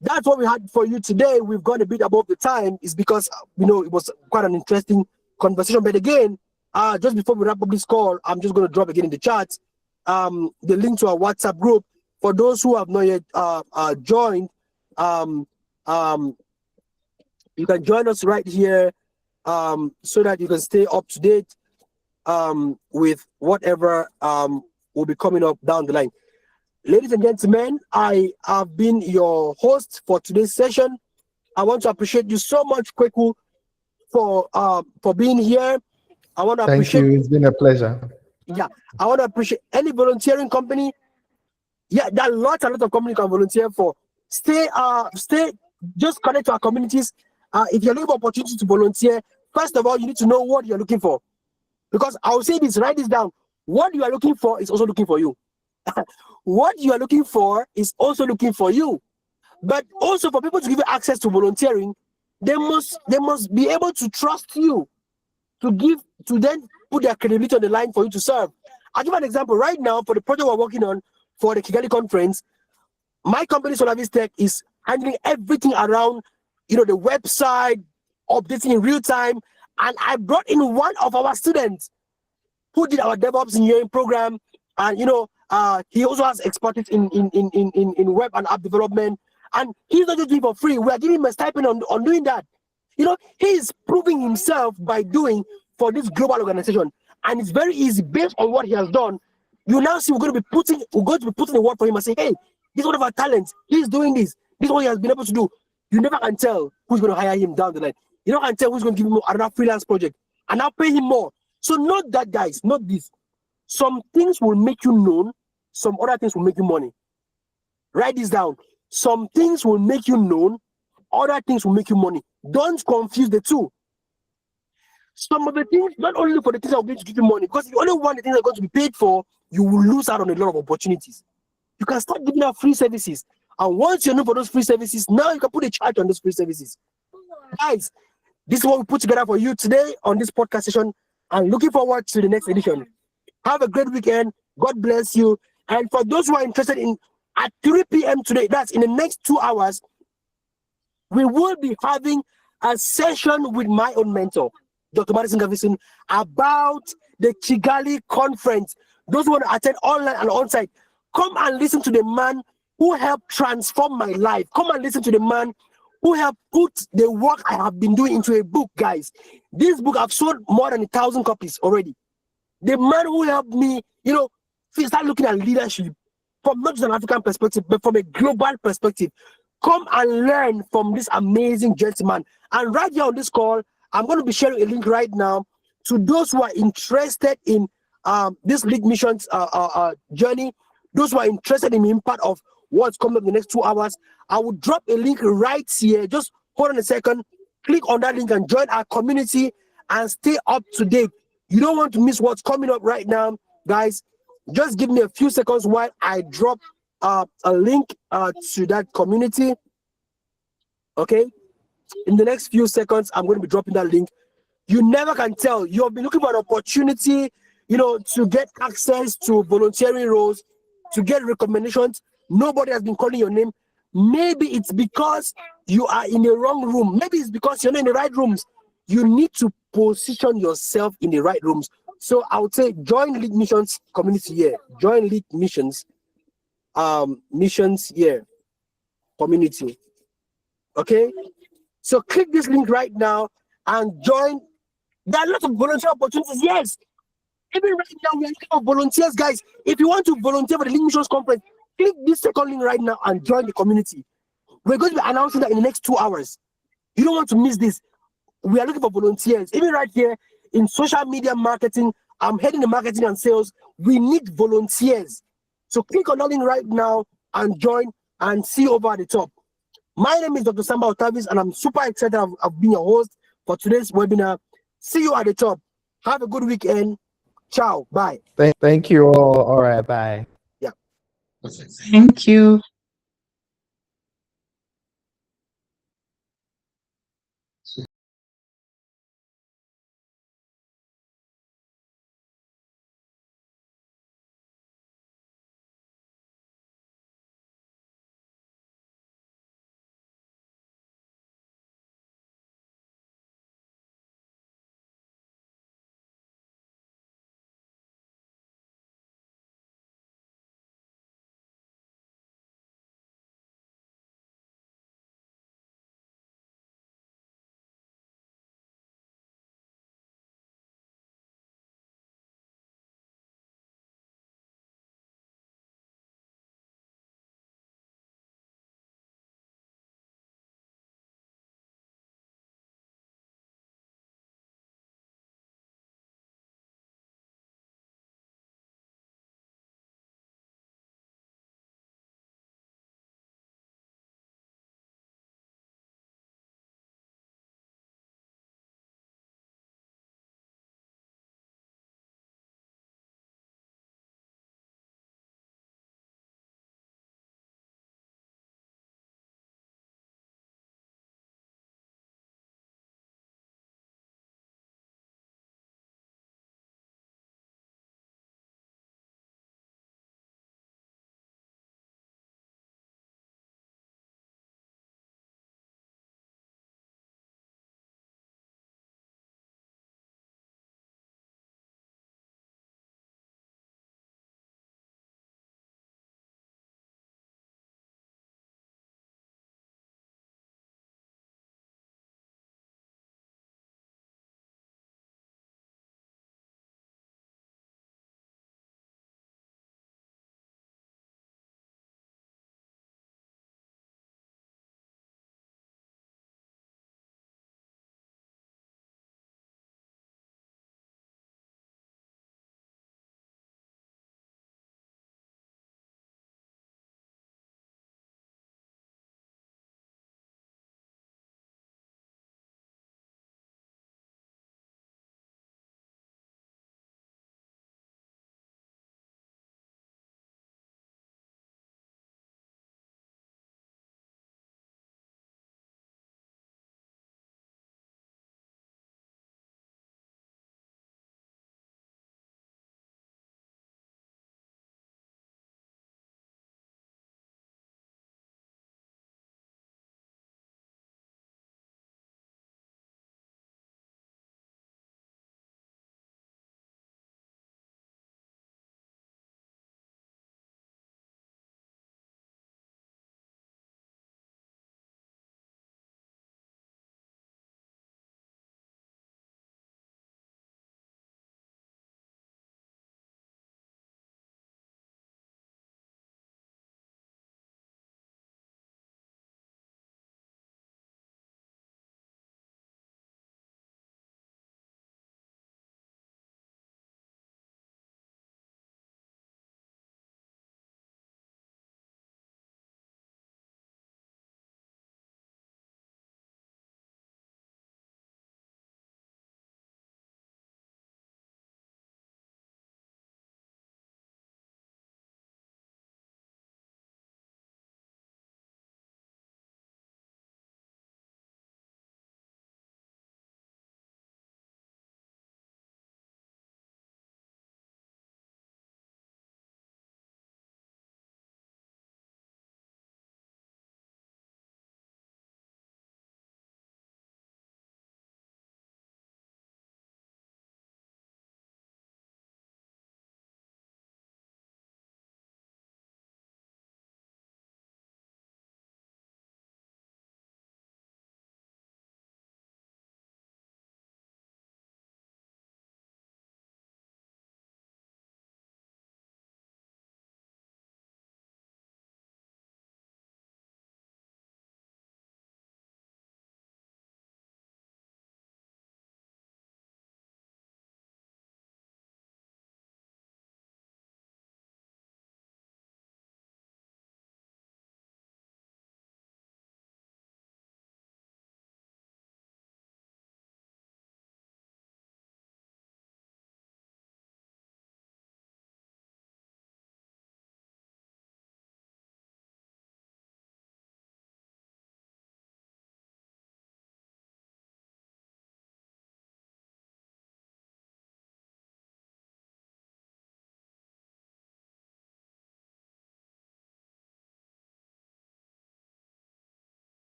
that's what we had for you today. We've gone a bit above the time. It's because it was quite an interesting conversation. But again, just before we wrap up this call, I'm just going to drop again in the chat the link to our WhatsApp group for those who have not yet joined. You can join us right here. So that you can stay up to date with whatever will be coming up down the line. Ladies and gentlemen, I have been your host for today's session. I want to appreciate you so much, Kwaku, for being here. I want to appreciate. Thank you. It's been a pleasure. Yeah, I want to appreciate any volunteering company. Yeah, there are lots and lots of companies you can volunteer for. Stay. Just connect to our communities. If you're looking for opportunity to volunteer, first of all, you need to know what you're looking for. Because I'll say this, write this down. What you are looking for is also looking for you. What you are looking for is also looking for you. But also for people to give you access to volunteering, they must be able to trust you to then put their credibility on the line for you to serve. I'll give an example. Right now, for the project we're working on for the Kigali conference, my company SolarVista is handling everything around the website, updating in real time. And I brought in one of our students who did our DevOps engineering program. And, he also has expertise in web and app development. And he's not just doing it for free. We are giving him a stipend on doing that. He is proving himself by doing for this global organization. And it's very easy based on what he has done. You now see we're going to be putting the word for him and say, hey, this is one of our talents. He's doing this. This is what he has been able to do. You never can tell who's going to hire him down the line. You never can tell who's going to give him another freelance project and now pay him more. So not that, guys, not this. Some things will make you known. Some other things will make you money. Write this down. Some things will make you known, other things will make you money. Don't confuse the two. Some of the things, not only for the things that are going to give you money, because if you only want the things that are going to be paid for, you will lose out on a lot of opportunities. You can start giving out free services. And once you're known for those free services, now you can put a charge on those free services. Guys, this is what we put together for you today on this podcast session. And looking forward to the next edition. Have a great weekend. God bless you. And for those who are interested in, at 3 p.m. today, that's in the next 2 hours, we will be having a session with my own mentor, Dr. Madison Gavison, about the Kigali conference. Those who want to attend online and on-site, come and listen to the man who helped transform my life. Come and listen to the man who helped put the work I have been doing into a book, guys. This book, I've sold more than 1,000 copies already. The man who helped me, start looking at leadership from not just an African perspective, but from a global perspective. Come and learn from this amazing gentleman. And right here on this call, I'm going to be sharing a link right now to those who are interested in this league missions journey, those who are interested in the impact of what's coming up in the next 2 hours. I will drop a link right here. Just hold on a second, click on that link and join our community and stay up to date. You don't want to miss what's coming up right now, guys. Just give me a few seconds while I drop a link to that community. Okay, in the next few seconds, I'm going to be dropping that link. You never can tell. You've been looking for an opportunity, to get access to volunteering roles, to get recommendations. Nobody has been calling your name. Maybe it's because you are in the wrong room. Maybe it's because you're not in the right rooms. You need to position yourself in the right rooms. So I would say join League Missions community here. Join League Missions missions here community. Okay, so click this link right now and join. There are lots of volunteer opportunities. Yes, even right now we are looking for volunteers, guys. If you want to volunteer for the League Missions conference, click this second link right now and join the community. We're going to be announcing that in the next 2 hours. You don't want to miss this. We are looking for volunteers. Even right here in social media marketing, I'm heading the marketing and sales. We need volunteers. So click on that link right now and join and see you over at the top. My name is Dr. Samba Otavis, and I'm super excited I've been your host for today's webinar. See you at the top. Have a good weekend. Ciao. Bye. Thank you all. All right. Bye. Yeah. Thank you.